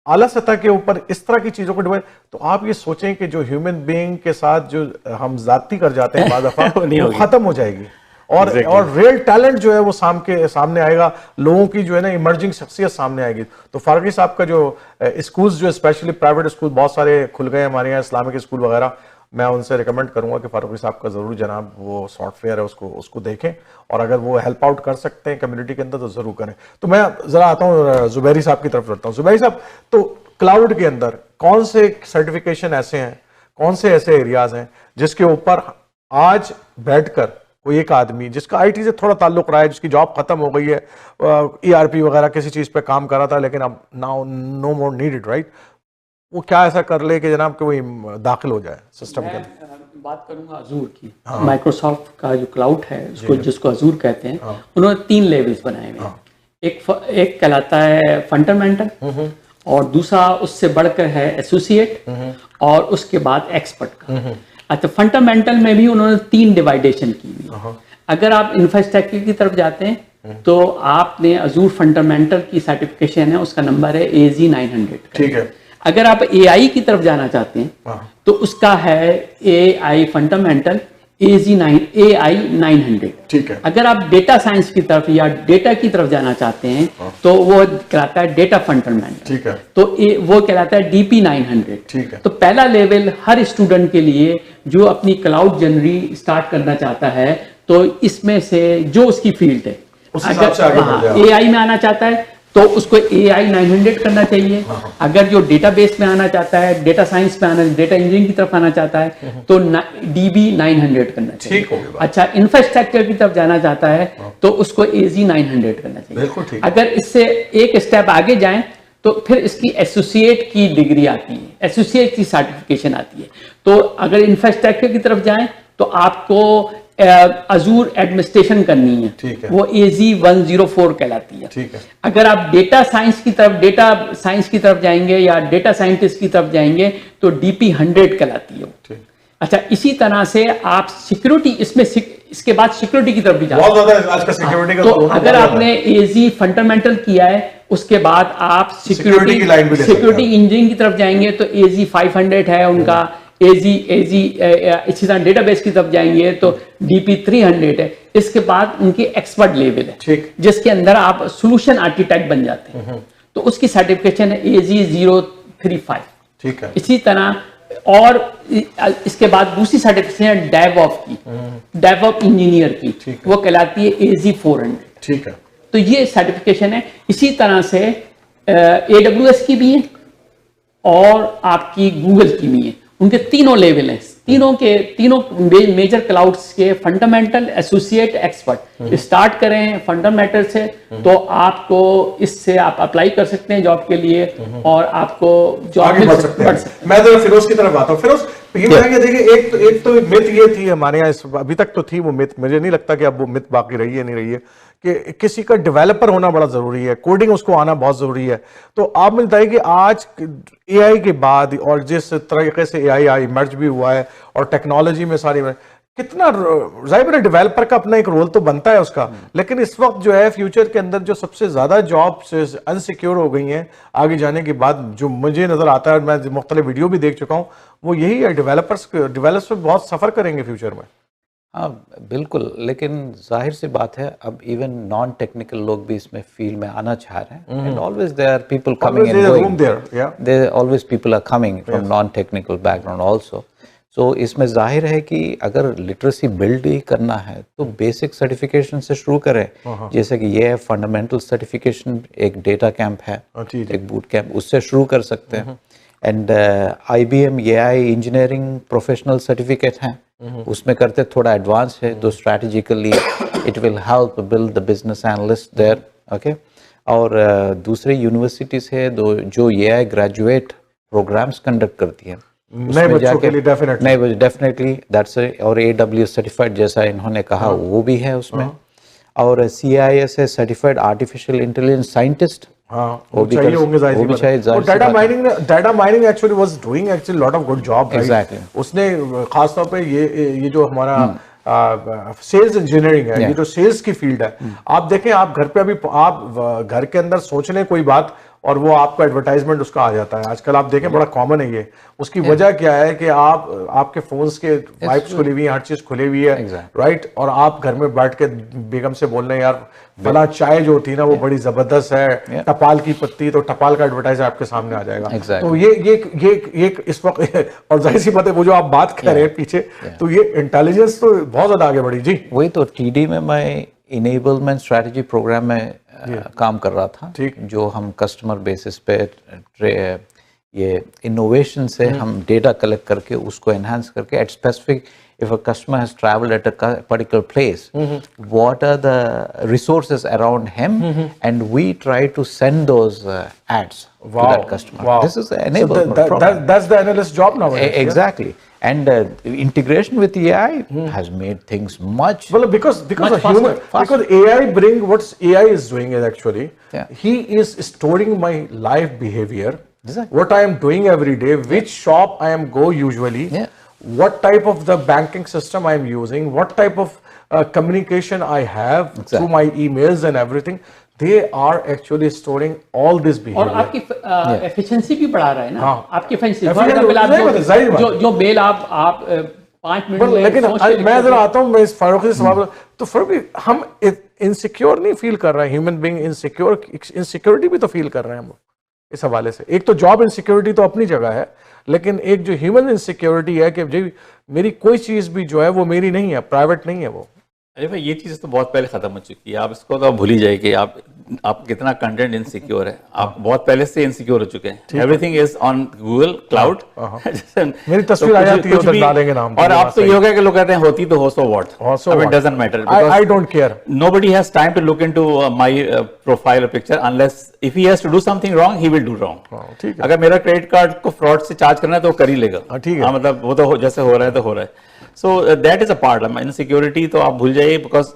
आला सतह के ऊपर इस तरह की चीजों को डिवाइड, तो आप ये सोचें कि जो ह्यूमन बीइंग के साथ जो हम जाती कर जाते हैं बाद दफा वो खत्म हो जाएगी, और रियल टैलेंट जो है वो सामने आएगा, लोगों की जो है ना इमर्जिंग शख्सियत सामने आएगी। तो फारूकी साहब का जो स्कूल्स जो स्पेशली प्राइवेट स्कूल बहुत सारे खुल गए हमारे यहाँ, इस्लामिक स्कूल वगैरह, मैं उनसे रिकमेंड करूंगा कि फारूकी साहब का जरूर जनाब वो सॉफ्टवेयर है उसको देखें, और अगर वो हेल्प आउट कर सकते हैं कम्युनिटी के अंदर तो जरूर करें। तो मैं जरा आता हूँ जुबैरी साहब की तरफ बढ़ता हूँ। जुबैरी साहब, तो क्लाउड के अंदर कौन से सर्टिफिकेशन ऐसे हैं, कौन से ऐसे एरियाज हैं जिसके ऊपर आज बैठकर कोई एक आदमी जिसका आईटी से थोड़ा ताल्लुक रहा है, जिसकी जॉब खत्म हो गई है, ईआरपी वगैरह किसी चीज पे काम कर रहा था लेकिन अब नाउ नो मोर नीडेड, राइट, वो क्या ऐसा कर ले कि जनाब कि वो दाखिल हो जाए सिस्टम के अंदर? बात करूंगा अजूर की। माइक्रोसॉफ्ट का जो क्लाउड है उसको जिसको अजूर कहते हैं, उन्होंने 3 लेवल्स बनाए हुए हैं। एक कहलाता है फंडामेंटल और दूसरा उससे बढ़कर है एसोसिएट और उसके बाद एक्सपर्ट का। अच्छा, फंडामेंटल में भी उन्होंने 3 डिवाइडेशन की हुई। अगर आप इंफ्रास्ट्रक्चर की तरफ जाते हैं तो आपने अजूर फंडामेंटल की सर्टिफिकेशन है, उसका नंबर है AZ 900। ठीक है। अगर आप AI की तरफ जाना चाहते हैं तो उसका है AI फंडामेंटल AI 900। ठीक है। अगर आप डेटा साइंस की तरफ या डेटा की तरफ जाना चाहते हैं तो वो कहलाता है डेटा फंडामेंटल। ठीक है। तो वो कहलाता है DP 900। ठीक है। तो पहला लेवल हर स्टूडेंट के लिए जो अपनी क्लाउड जर्नी स्टार्ट करना चाहता है, तो इसमें से जो उसकी फील्ड है, उस हिसाब से आगे बढ़ जाए। AI में आना चाहता है तो उसको AI 900 करना चाहिए। अगर जो डेटाबेस में आना चाहता है, डेटा साइंस में आना, डेटा इंजीनियरिंग की तरफ आना चाहता है तो DB 900 करना चाहिए। ठीक होगा। अच्छा, इंफ्रास्ट्रक्चर की तरफ जाना चाहता है तो उसको AZ 900 करना चाहिए। बिल्कुल ठीक। अगर इससे एक स्टेप आगे जाएं तो फिर इसकी एसोसिएट की डिग्री आती है, एसोसिएट की सर्टिफिकेशन आती है। तो अगर इंफ्रास्ट्रक्चर की तरफ जाएं तो आपको अजूर एडमिनिस्ट्रेशन करनी है, ठीक है। वो AZ 104 कहलाती है। ठीक है। अगर आप डेटा साइंस की तरफ जाएंगे या डेटा साइंटिस्ट की तरफ जाएंगे तो DP 100 कहलाती है। ठीक। अच्छा, इसी तरह से आप सिक्योरिटी इसके बाद सिक्योरिटी की तरफ भी जाते हैं। बहुत ज्यादा आज का सिक्योरिटी का तो अगर आपने AZ फंडामेंटल किया है उसके बाद आप सिक्योरिटी की लाइन भी ले सकते हैं। सिक्योरिटी इंजीनियरिंग की तरफ जाएंगे तो AZ 500 है उनका। AZ इसी तरह डेटाबेस की तरफ जाएंगे तो DP 300 है। इसके बाद उनकी एक्सपर्ट लेवल है, ठीक, जिसके अंदर आप सोल्यूशन आर्किटेक्ट बन जाते हैं, तो उसकी सर्टिफिकेशन है AZ 035। ठीक है। इसी तरह और इसके बाद दूसरी सर्टिफिकेशन है DevOps की, DevOps इंजीनियर की, वो कहलाती है AZ 400। ठीक है। तो ये सर्टिफिकेशन है। इसी तरह से AWS की भी है और आपकी गूगल की भी है। उनके तीनों लेवल हैं, तीनों मेजर क्लाउड्स के फंडामेंटल, एसोसिएट, एक्सपर्ट। स्टार्ट करें फंडामेंटल से तो आपको इससे आप अप्लाई कर सकते हैं जॉब के लिए और आपको जॉब बढ़ सकते हैं। मैं तो फिरोज की तरफ आता हूँ। फिरोज, ये बताइए, देखिए एक तो मिथ ये थी हमारे यहाँ, अभी तक तो थी वो मिथ, मुझे नहीं लगता कि अब वो मिथ बाकी रही है नहीं रही है, कि किसी का डेवलपर होना बड़ा जरूरी है, कोडिंग उसको आना बहुत जरूरी है। तो आप मुझे बताइए कि आज AI के बाद और जिस तरीके से AI इमर्ज भी हुआ है और टेक्नोलॉजी में सारी में कितना, जाहिर है डेवलपर का अपना एक रोल तो बनता है उसका, लेकिन इस वक्त जो है फ्यूचर के अंदर जो सबसे ज्यादा जॉब्स अनसिक्योर हो गई हैं आगे जाने के बाद, जो मुझे नजर आता है, मैं मुख्तलिफ वीडियो भी देख चुका हूँ, वो यही है, डेवलपर्स बहुत सफर करेंगे फ्यूचर में। हाँ बिल्कुल, लेकिन जाहिर सी बात है अब इवन नॉन टेक्निकल लोग भी इसमें फील्ड में आना चाह रहे हैं। And always there are people coming and going, there always people are coming from non technical background also. So इसमें जाहिर है कि अगर लिटरेसी बिल्ड ही करना है तो बेसिक सर्टिफिकेशन से शुरू करें, जैसे कि ये है फंडामेंटल सर्टिफिकेशन, एक डेटा कैंप है, एक बूट कैंप, उससे शुरू कर सकते हैं। And IBM AI engineering professional certificate हैं, उसमें करते थोड़ा एडवांस है, तो strategically it will help build the business analyst there, okay. और दूसरे यूनिवर्सिटीज है जो AI ग्रेजुएट प्रोग्राम्स कंडक्ट करती है, नए बच्चों के लिए डेफिनेटली दैट्स, और AWS सर्टिफाइड जैसा इन्होंने कहा वो भी है उसमें। और CIS है सर्टिफाइड आर्टिफिशियल इंटेलिजेंस साइंटिस्ट, वो भी चाहिए होंगे, वो भी चाहिए। और data mining actually was doing actually lot of good job, exactly. उसने खास तौर पे ये जो हमारा सेल्स इंजीनियरिंग है, ये जो सेल्स की फील्ड है, आप देखें, आप घर पे अभी आप घर के अंदर सोच लें कोई बात और वो आपका एडवर्टाइजमेंट उसका आ जाता है, आजकल आप देखें बड़ा कॉमन है ये। उसकी वजह क्या है कि आपके फोन्स के वाइप्स खुली हुई है, हर चीज खुली हुई है, राइट। और आप घर में बैठ के बेगम से बोल रहे हैं यार फला चाय जो होती है ना वो बड़ी जबरदस्त है, टपाल की पत्ती, तो टपाल का एडवर्टाइज आपके सामने आ जाएगा। तो ये इस वक्त और जाहिर सी बात है वो जो आप बात कर रहे हैं पीछे, तो ये इंटेलिजेंस तो बहुत ज्यादा आगे बढ़ी जी। वही तो TD में मैं इनेबलमेंट स्ट्रैटेजी प्रोग्राम में काम कर रहा था, जो हम कस्टमर बेसिस पे ये इनोवेशन से हम डेटा कलेक्ट करके उसको एनहांस करके at specific if a customer has traveled at a particular place, what are the resources around him, and we try to send those ads to that customer. Wow. This is the enablement program. That's the analyst job nowadays. Exactly. And integration with AI has made things much because much of human, faster. because AI bring what AI is doing is actually Yeah. he is storing my life behavior, Exactly. what I am doing every day, which shop I am go usually, Yeah. what type of the banking system I am using, what type of communication I have through my emails and everything. They are actually storing all this behavior. और आपकी efficiency भी बढ़ा रहा है ना, हाँ। आपकी efficiency Efficiency- जो मेल आप 5 मिनट में लेकिन सोच के मैं जरा आता हूँ, मैं इस फारूक से सवाल, तो फारूक हम इनसिक्योर नहीं फील कर रहे हैं, ह्यूमन बीइंग इनसिक्योरिटी भी तो फील कर रहे हैं हम इस हवाले से। एक तो जॉब इनसिक्योरिटी तो अपनी जगह है, लेकिन एक जो ह्यूमन इनसिक्योरिटी है कि जी मेरी कोई चीज भी जो है वो मेरी नहीं है, प्राइवेट नहीं है वो। अरे भाई ये चीज़ तो बहुत पहले खत्म हो चुकी है, आप इसको तो भूल ही जाइए कि आप कितना कंटेंट इनसिक्योर है, आप बहुत पहले से इनसिक्योर हो चुके हैं। Everything is on Google cloud. मेरी तस्वीर आ जाती है, उधर डालेंगे नाम, और आप तो ये हो गया कि लोग कहते हैं होती तो हो so what, it doesn't matter, I don't care, nobody has time to look into my profile or picture unless if he has to do something wrong he will do wrong। ठीक है, अगर मेरा क्रेडिट कार्ड को fraud से charge करना है तो वो कर ही लेगा। ठीक है, मतलब वो तो जैसे हो रहा है तो हो रहा है। So that is a part of insecurity, तो आप भूल जाइए, because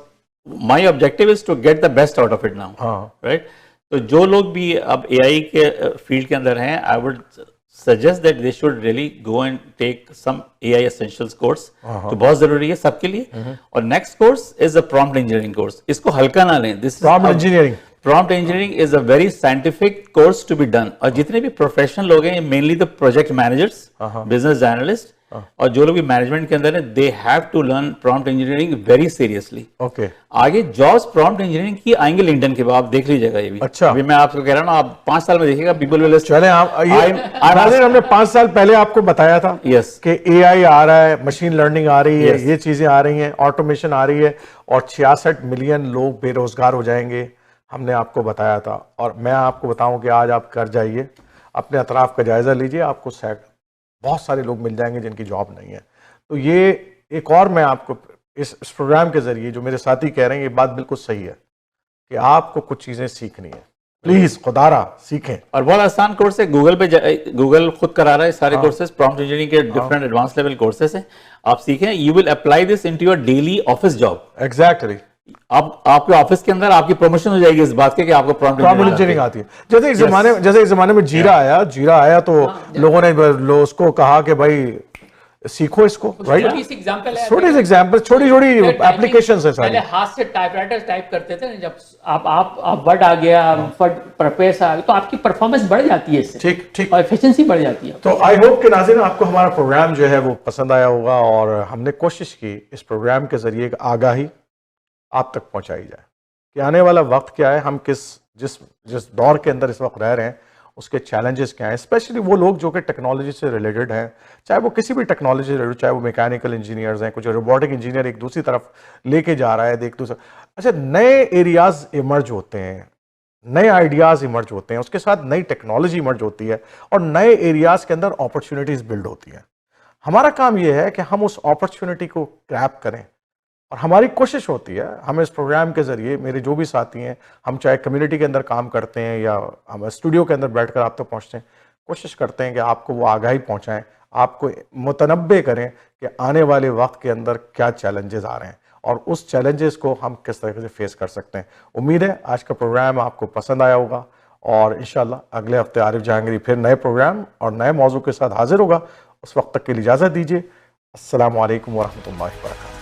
my objective is to get the best out of it now, right? तो जो लोग भी अब AI के फील्ड के अंदर हैं, I would suggest that they should really go and take some AI essentials course, तो बहुत जरूरी है सबके लिए। और next course is a prompt engineering course, इसको हल्का ना लें। This prompt engineering, prompt engineering is a very scientific course to be done। और जितने भी प्रोफेशनल लोग हैं, mainly the project managers, business analysts, और जो लोग भी मैनेजमेंट के अंदर है, they have to learn prompt engineering very seriously. Okay, आगे जॉब्स प्रॉम्प्ट इंजीनियरिंग की आएंगे लिंक्डइन के बाद, आप देख लीजिएगा ये भी। अच्छा, अभी मैं आपको कह रहा हूँ ना, आप 5 साल में देखिएगा पीपल विल चले। हमने 5 साल पहले आपको बताया था यस कि AI आ रहा है, मशीन लर्निंग आ रही है, ये चीजें आ रही हैं, ऑटोमेशन आ रही है, और 66 मिलियन लोग बेरोजगार हो जाएंगे, हमने आपको बताया था। और मैं आपको बताऊं कि आज आप कर जाइए, अपने अतराफ का जायजा लीजिए, आपको बहुत सारे लोग मिल जाएंगे जिनकी जॉब नहीं है। तो ये एक और मैं आपको इस प्रोग्राम के जरिए, जो मेरे साथी कह रहे हैं, ये बात बिल्कुल सही है कि आपको कुछ चीजें सीखनी है, प्लीज खुदारा सीखें। और बहुत आसान कोर्स है, गूगल पे गूगल खुद करा रहा है सारे कोर्सेज, प्रॉम्प्ट इंजीनियरिंग के डिफरेंट एडवांस लेवल कोर्सेज हैं, आप सीखें। You will apply this into your daily office job. Exactly, आपके ऑफिस के अंदर आपकी प्रमोशन हो जाएगी इस बात के कि आपको प्रॉम्प्ट इंजीनियरिंग आती है। जैसे एक जमाने में जीरा आया तो लोगों ने उसको कहा कि भाई सीखो इसको, राइट? छोटी एप्लीकेशंस है सारी। पहले हाथ से टाइपराइटर टाइप करते थे, जब आप वर्ड आ गया, वर्ड परपेस आ गया, तो आपकी परफॉर्मेंस बढ़ जाती है इससे, ठीक, और एफिशिएंसी बढ़ जाती है। तो आई होप कि नाज़रीन आपको हमारा प्रोग्राम जो है वो पसंद आया होगा, और हमने कोशिश की इस प्रोग्राम के जरिए एक आगाही आप तक पहुंचाई जाए कि आने वाला वक्त क्या है, हम जिस दौर के अंदर इस वक्त रह रहे हैं उसके चैलेंजेस क्या हैं, स्पेशली वो लोग जो कि टेक्नोलॉजी से रिलेटेड हैं, चाहे वो किसी भी टेक्नोलॉजी से रिलेटेड, चाहे वो मैकेनिकल इंजीनियर्स हैं, कुछ रोबोटिक इंजीनियर एक दूसरी तरफ लेके जा रहा है, एक दूसरा। अच्छा, नए एरियाज इमर्ज होते हैं, नए आइडियाज इमर्ज होते हैं, उसके साथ नई टेक्नोलॉजी इमर्ज होती है, और नए एरियाज के अंदर अपॉर्चुनिटीज बिल्ड होती हैं। हमारा काम यह है कि हम उस अपॉर्चुनिटी को ग्रैब करें, और हमारी कोशिश होती है, हम इस प्रोग्राम के ज़रिए, मेरे जो भी साथी हैं, हम चाहे कम्युनिटी के अंदर काम करते हैं या हम स्टूडियो के अंदर बैठकर आप तक पहुंचते हैं, कोशिश करते हैं कि आपको वो आगाही पहुंचाएं, आपको मुतनब्बे करें कि आने वाले वक्त के अंदर क्या चैलेंजेस आ रहे हैं और उस चैलेंजेस को हम किस तरीके से फेस कर सकते हैं। उम्मीद है आज का प्रोग्राम आपको पसंद आया होगा, और इंशाल्लाह अगले हफ्ते आरिफ जहांगीरी फिर नए प्रोग्राम और नए मौजू के साथ हाजिर होगा। उस वक्त तक के लिए इजाज़त दीजिए। अस्सलामु अलैकुम वरहमतुल्लाहि वबरकातुहू।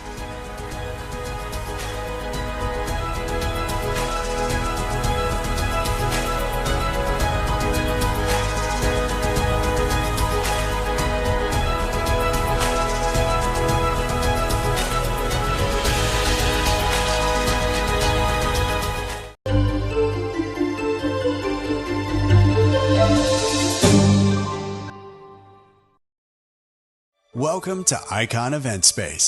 Welcome to Icon Event Space,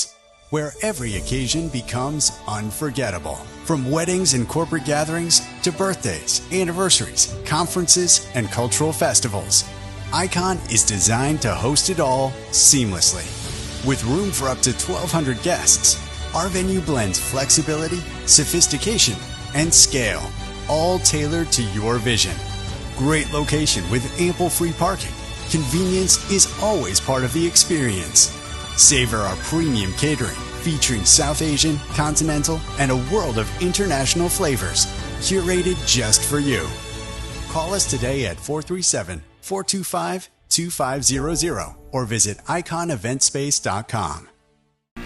where every occasion becomes unforgettable. From weddings and corporate gatherings to birthdays, anniversaries, conferences, and cultural festivals, Icon is designed to host it all seamlessly. With room for up to 1,200 guests, our venue blends flexibility, sophistication, and scale, all tailored to your vision. Great location with ample free parking. Convenience is always part of the experience. Savor our premium catering, featuring South Asian, continental, and a world of international flavors, curated just for you. Call us today at 437-425-2500 or visit iconeventspace.com.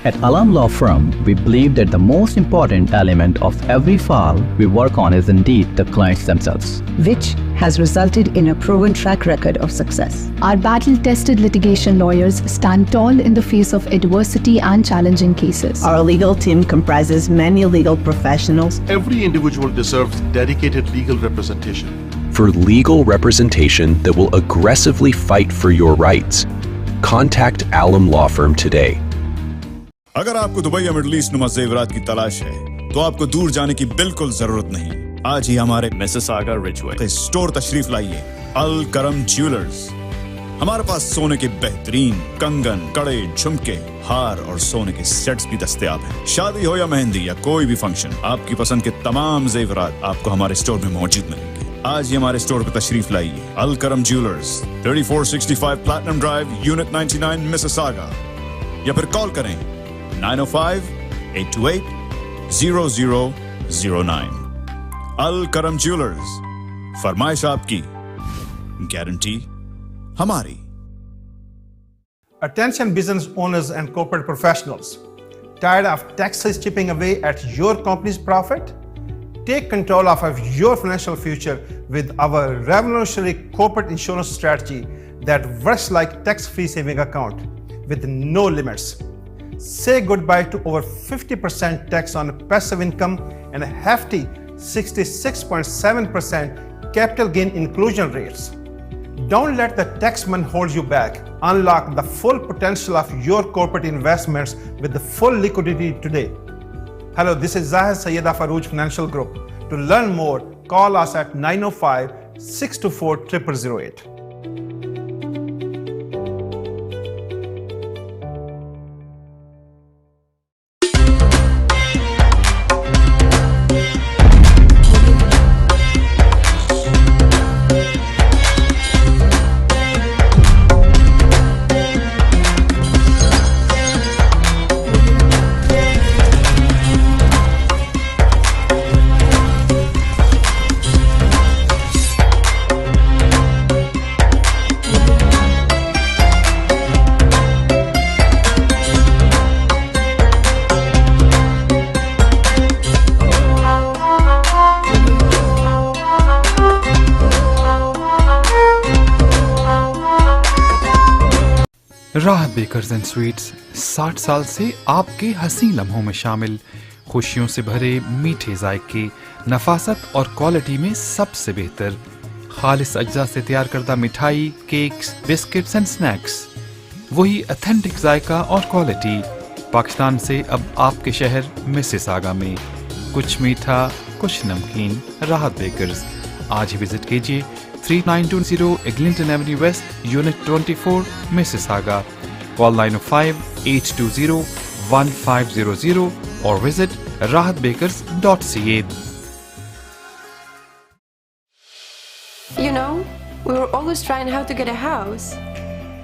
At Alam Law Firm, we believe that the most important element of every file we work on is indeed the clients themselves, which has resulted in a proven track record of success. Our battle-tested litigation lawyers stand tall in the face of adversity and challenging cases. Our legal team comprises many legal professionals. Every individual deserves dedicated legal representation. For legal representation that will aggressively fight for your rights, contact Alam Law Firm today. अगर आपको Dubai या middle east नुमा ज़ेवरात की तलाश है, तो आपको दूर जाने की बिल्कुल जरूरत नहीं। आज ही हमारे मिसिसागा रिजवे स्टोर तशरीफ लाइए। अल करम ज्वेलर्स। हमारे पास सोने के बेहतरीन कंगन, कड़े, झुमके, हार और सोने के सेट्स भी दस्तयाब हैं। शादी हो या मेहंदी या कोई भी फंक्शन, आपकी पसंद के तमाम ज़ेवरात आपको हमारे स्टोर में मौजूद मिलेंगे। आज ही हमारे स्टोर पर तशरीफ लाइए। अल करम jewellers, 3465 platinum drive, unit 99, Mississauga, या फिर कॉल करें 905-828-0009। अल करम ज्वेलर्स, फरमाइश आपकी, गारंटी हमारी। Attention business owners and corporate professionals. Tired of taxes chipping away at your company's profit? Take control of your financial future with our revolutionary corporate insurance strategy that works like tax-free saving account with no limits. Say goodbye to over 50% tax on passive income and a hefty 66.7% capital gain inclusion rates. Don't let the taxman hold you back. Unlock the full potential of your corporate investments with the full liquidity today. Hello, this is Zahid Sayyeda Farouj Financial Group. To learn more, call us at 905-624-0008. राहत bakers and sweets 60 साल से आपके हसीन लम्हों में शामिल, खुशियों से भरे मीठे जायके, नफासत और क्वालिटी में सबसे बेहतर, खालिस अज्जा से तैयार करदा मिठाई, केक्स, बिस्किट्स एंड स्नैक्स, वही ऑथेंटिक जायका और क्वालिटी। पाकिस्तान से अब आपके शहर मिसिसागा में, कुछ मीठा कुछ नमकीन। राहत बेकर्स, आज ही विजिट कीजिए 3920 Eglinton Avenue West, Unit 24, Mississauga. Call 905-820-1500 or visit rahatbakers.ca. You know, we were always trying how to get a house.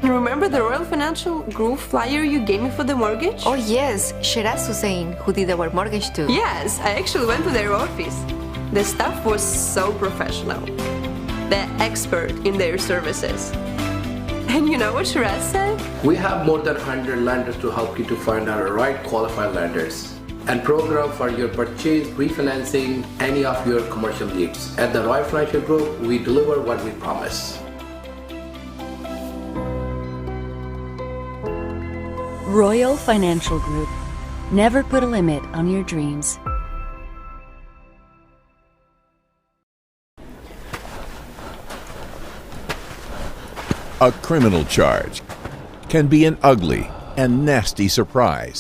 Remember the Royal Financial Group flyer you gave me for the mortgage? Oh yes, Shiraz Hussain, who did our mortgage too. Yes, I actually went to their office. The staff was so professional. They're expert in their services. And you know what Shiraz said? We have more than 100 lenders to help you to find our right qualified lenders and program for your purchase, refinancing, any of your commercial needs. At the Royal Financial Group, we deliver what we promise. Royal Financial Group. Never put a limit on your dreams. A criminal charge can be an ugly and nasty surprise.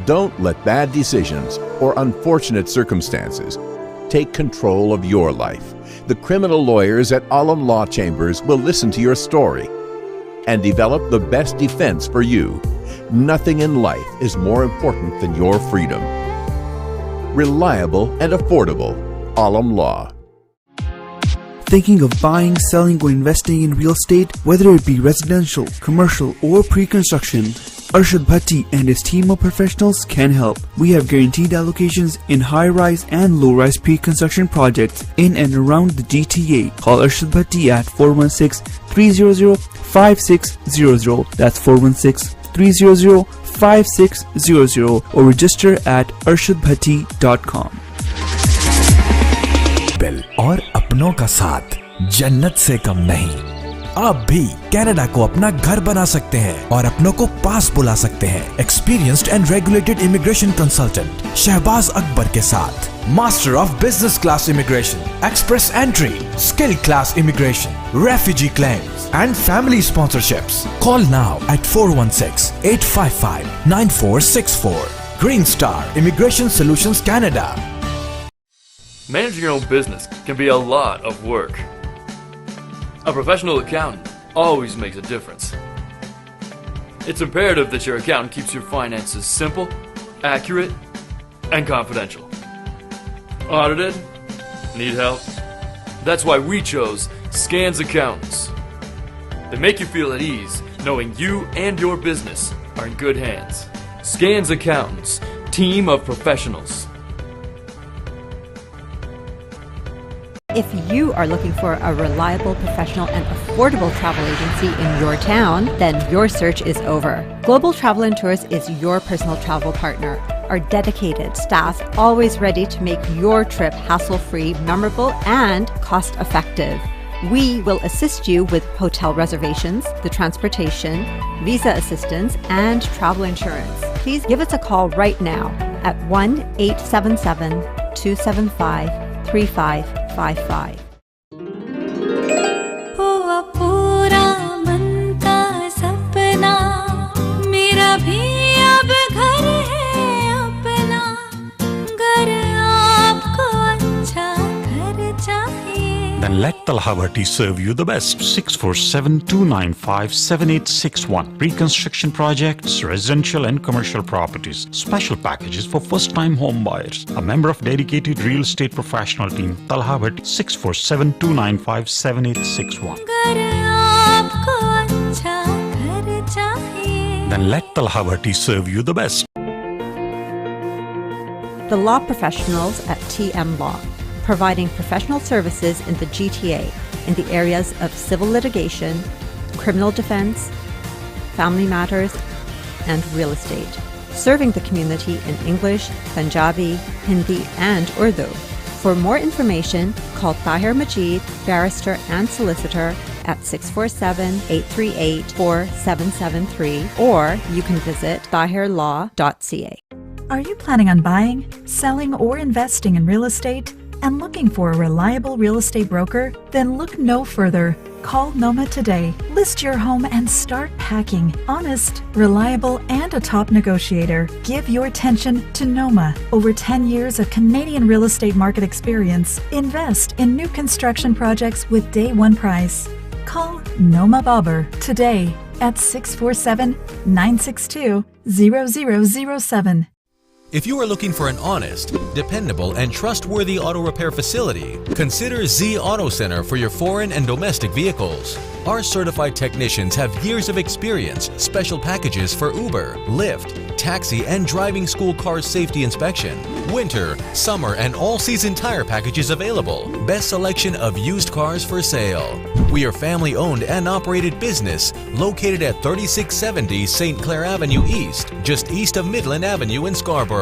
Don't let bad decisions or unfortunate circumstances take control of your life. The criminal lawyers at Alam Law Chambers will listen to your story and develop the best defense for you. Nothing in life is more important than your freedom. Reliable and affordable. Alam Law. Thinking of buying, selling, or investing in real estate, whether it be residential, commercial, or pre-construction, Arshad Bhatti and his team of professionals can help. We have guaranteed allocations in high-rise and low-rise pre-construction projects in and around the GTA. Call Arshad Bhatti at 416-300-5600. That's 416-300-5600 or register at arshadbhatti.com. Bill और अपनों का साथ जन्नत से कम नहीं। आप भी Canada को अपना घर बना सकते हैं और अपनों को पास बुला सकते हैं। Experienced and regulated immigration consultant Shahbaz Akbar के साथ master of business class immigration, express entry, skill class immigration, refugee claims and family sponsorships. Call now at 416-855-9464. Green Star Immigration Solutions Canada. Managing your own business can be a lot of work. A professional accountant always makes a difference. It's imperative that your accountant keeps your finances simple, accurate, and confidential. Audited? Need help? That's why we chose Scans Accountants. They make you feel at ease knowing you and your business are in good hands. Scans Accountants, team of professionals. If you are looking for a reliable, professional, and affordable travel agency in your town, then your search is over. Global Travel and Tours is your personal travel partner. Our dedicated staff always ready to make your trip hassle-free, memorable, and cost-effective. We will assist you with hotel reservations, the transportation, visa assistance, and travel insurance. Please give us a call right now at 1-877-275-3555. हुआ पूरा मन का सपना, मेरा भी अब घर है अपना, घर आपको अच्छा घर चाहिए। Then let Talha Bhatti serve you the best. 647-295-7861. Reconstruction projects, residential and commercial properties. Special packages for first-time home buyers. A member of dedicated real estate professional team. Talha Bhatti. 647-295-7861. घर आपको अच्छा घर चाहिए। Then let Talha Bhatti serve you the best. The law professionals at TM Law, providing professional services in the GTA in the areas of civil litigation, criminal defense, family matters, and real estate. Serving the community in English, Punjabi, Hindi, and Urdu. For more information, call Tahir Majid, barrister and solicitor at 647-838-4773, or you can visit tahirlaw.ca. Are you planning on buying, selling, or investing in real estate and looking for a reliable real estate broker? Then look no further. Call Noma today. List your home and start packing. Honest, reliable, and a top negotiator. Give your attention to Noma. Over 10 years of Canadian real estate market experience. Invest in new construction projects with day one price. Call Noma Babur today at 647-962-0007. If you are looking for an honest, dependable, and trustworthy auto repair facility, consider Z Auto Center for your foreign and domestic vehicles. Our certified technicians have years of experience, special packages for Uber, Lyft, taxi, and driving school car safety inspection, winter, summer, and all-season tire packages available. Best selection of used cars for sale. We are family-owned and operated business located at 3670 St. Clair Avenue East, just east of Midland Avenue in Scarborough.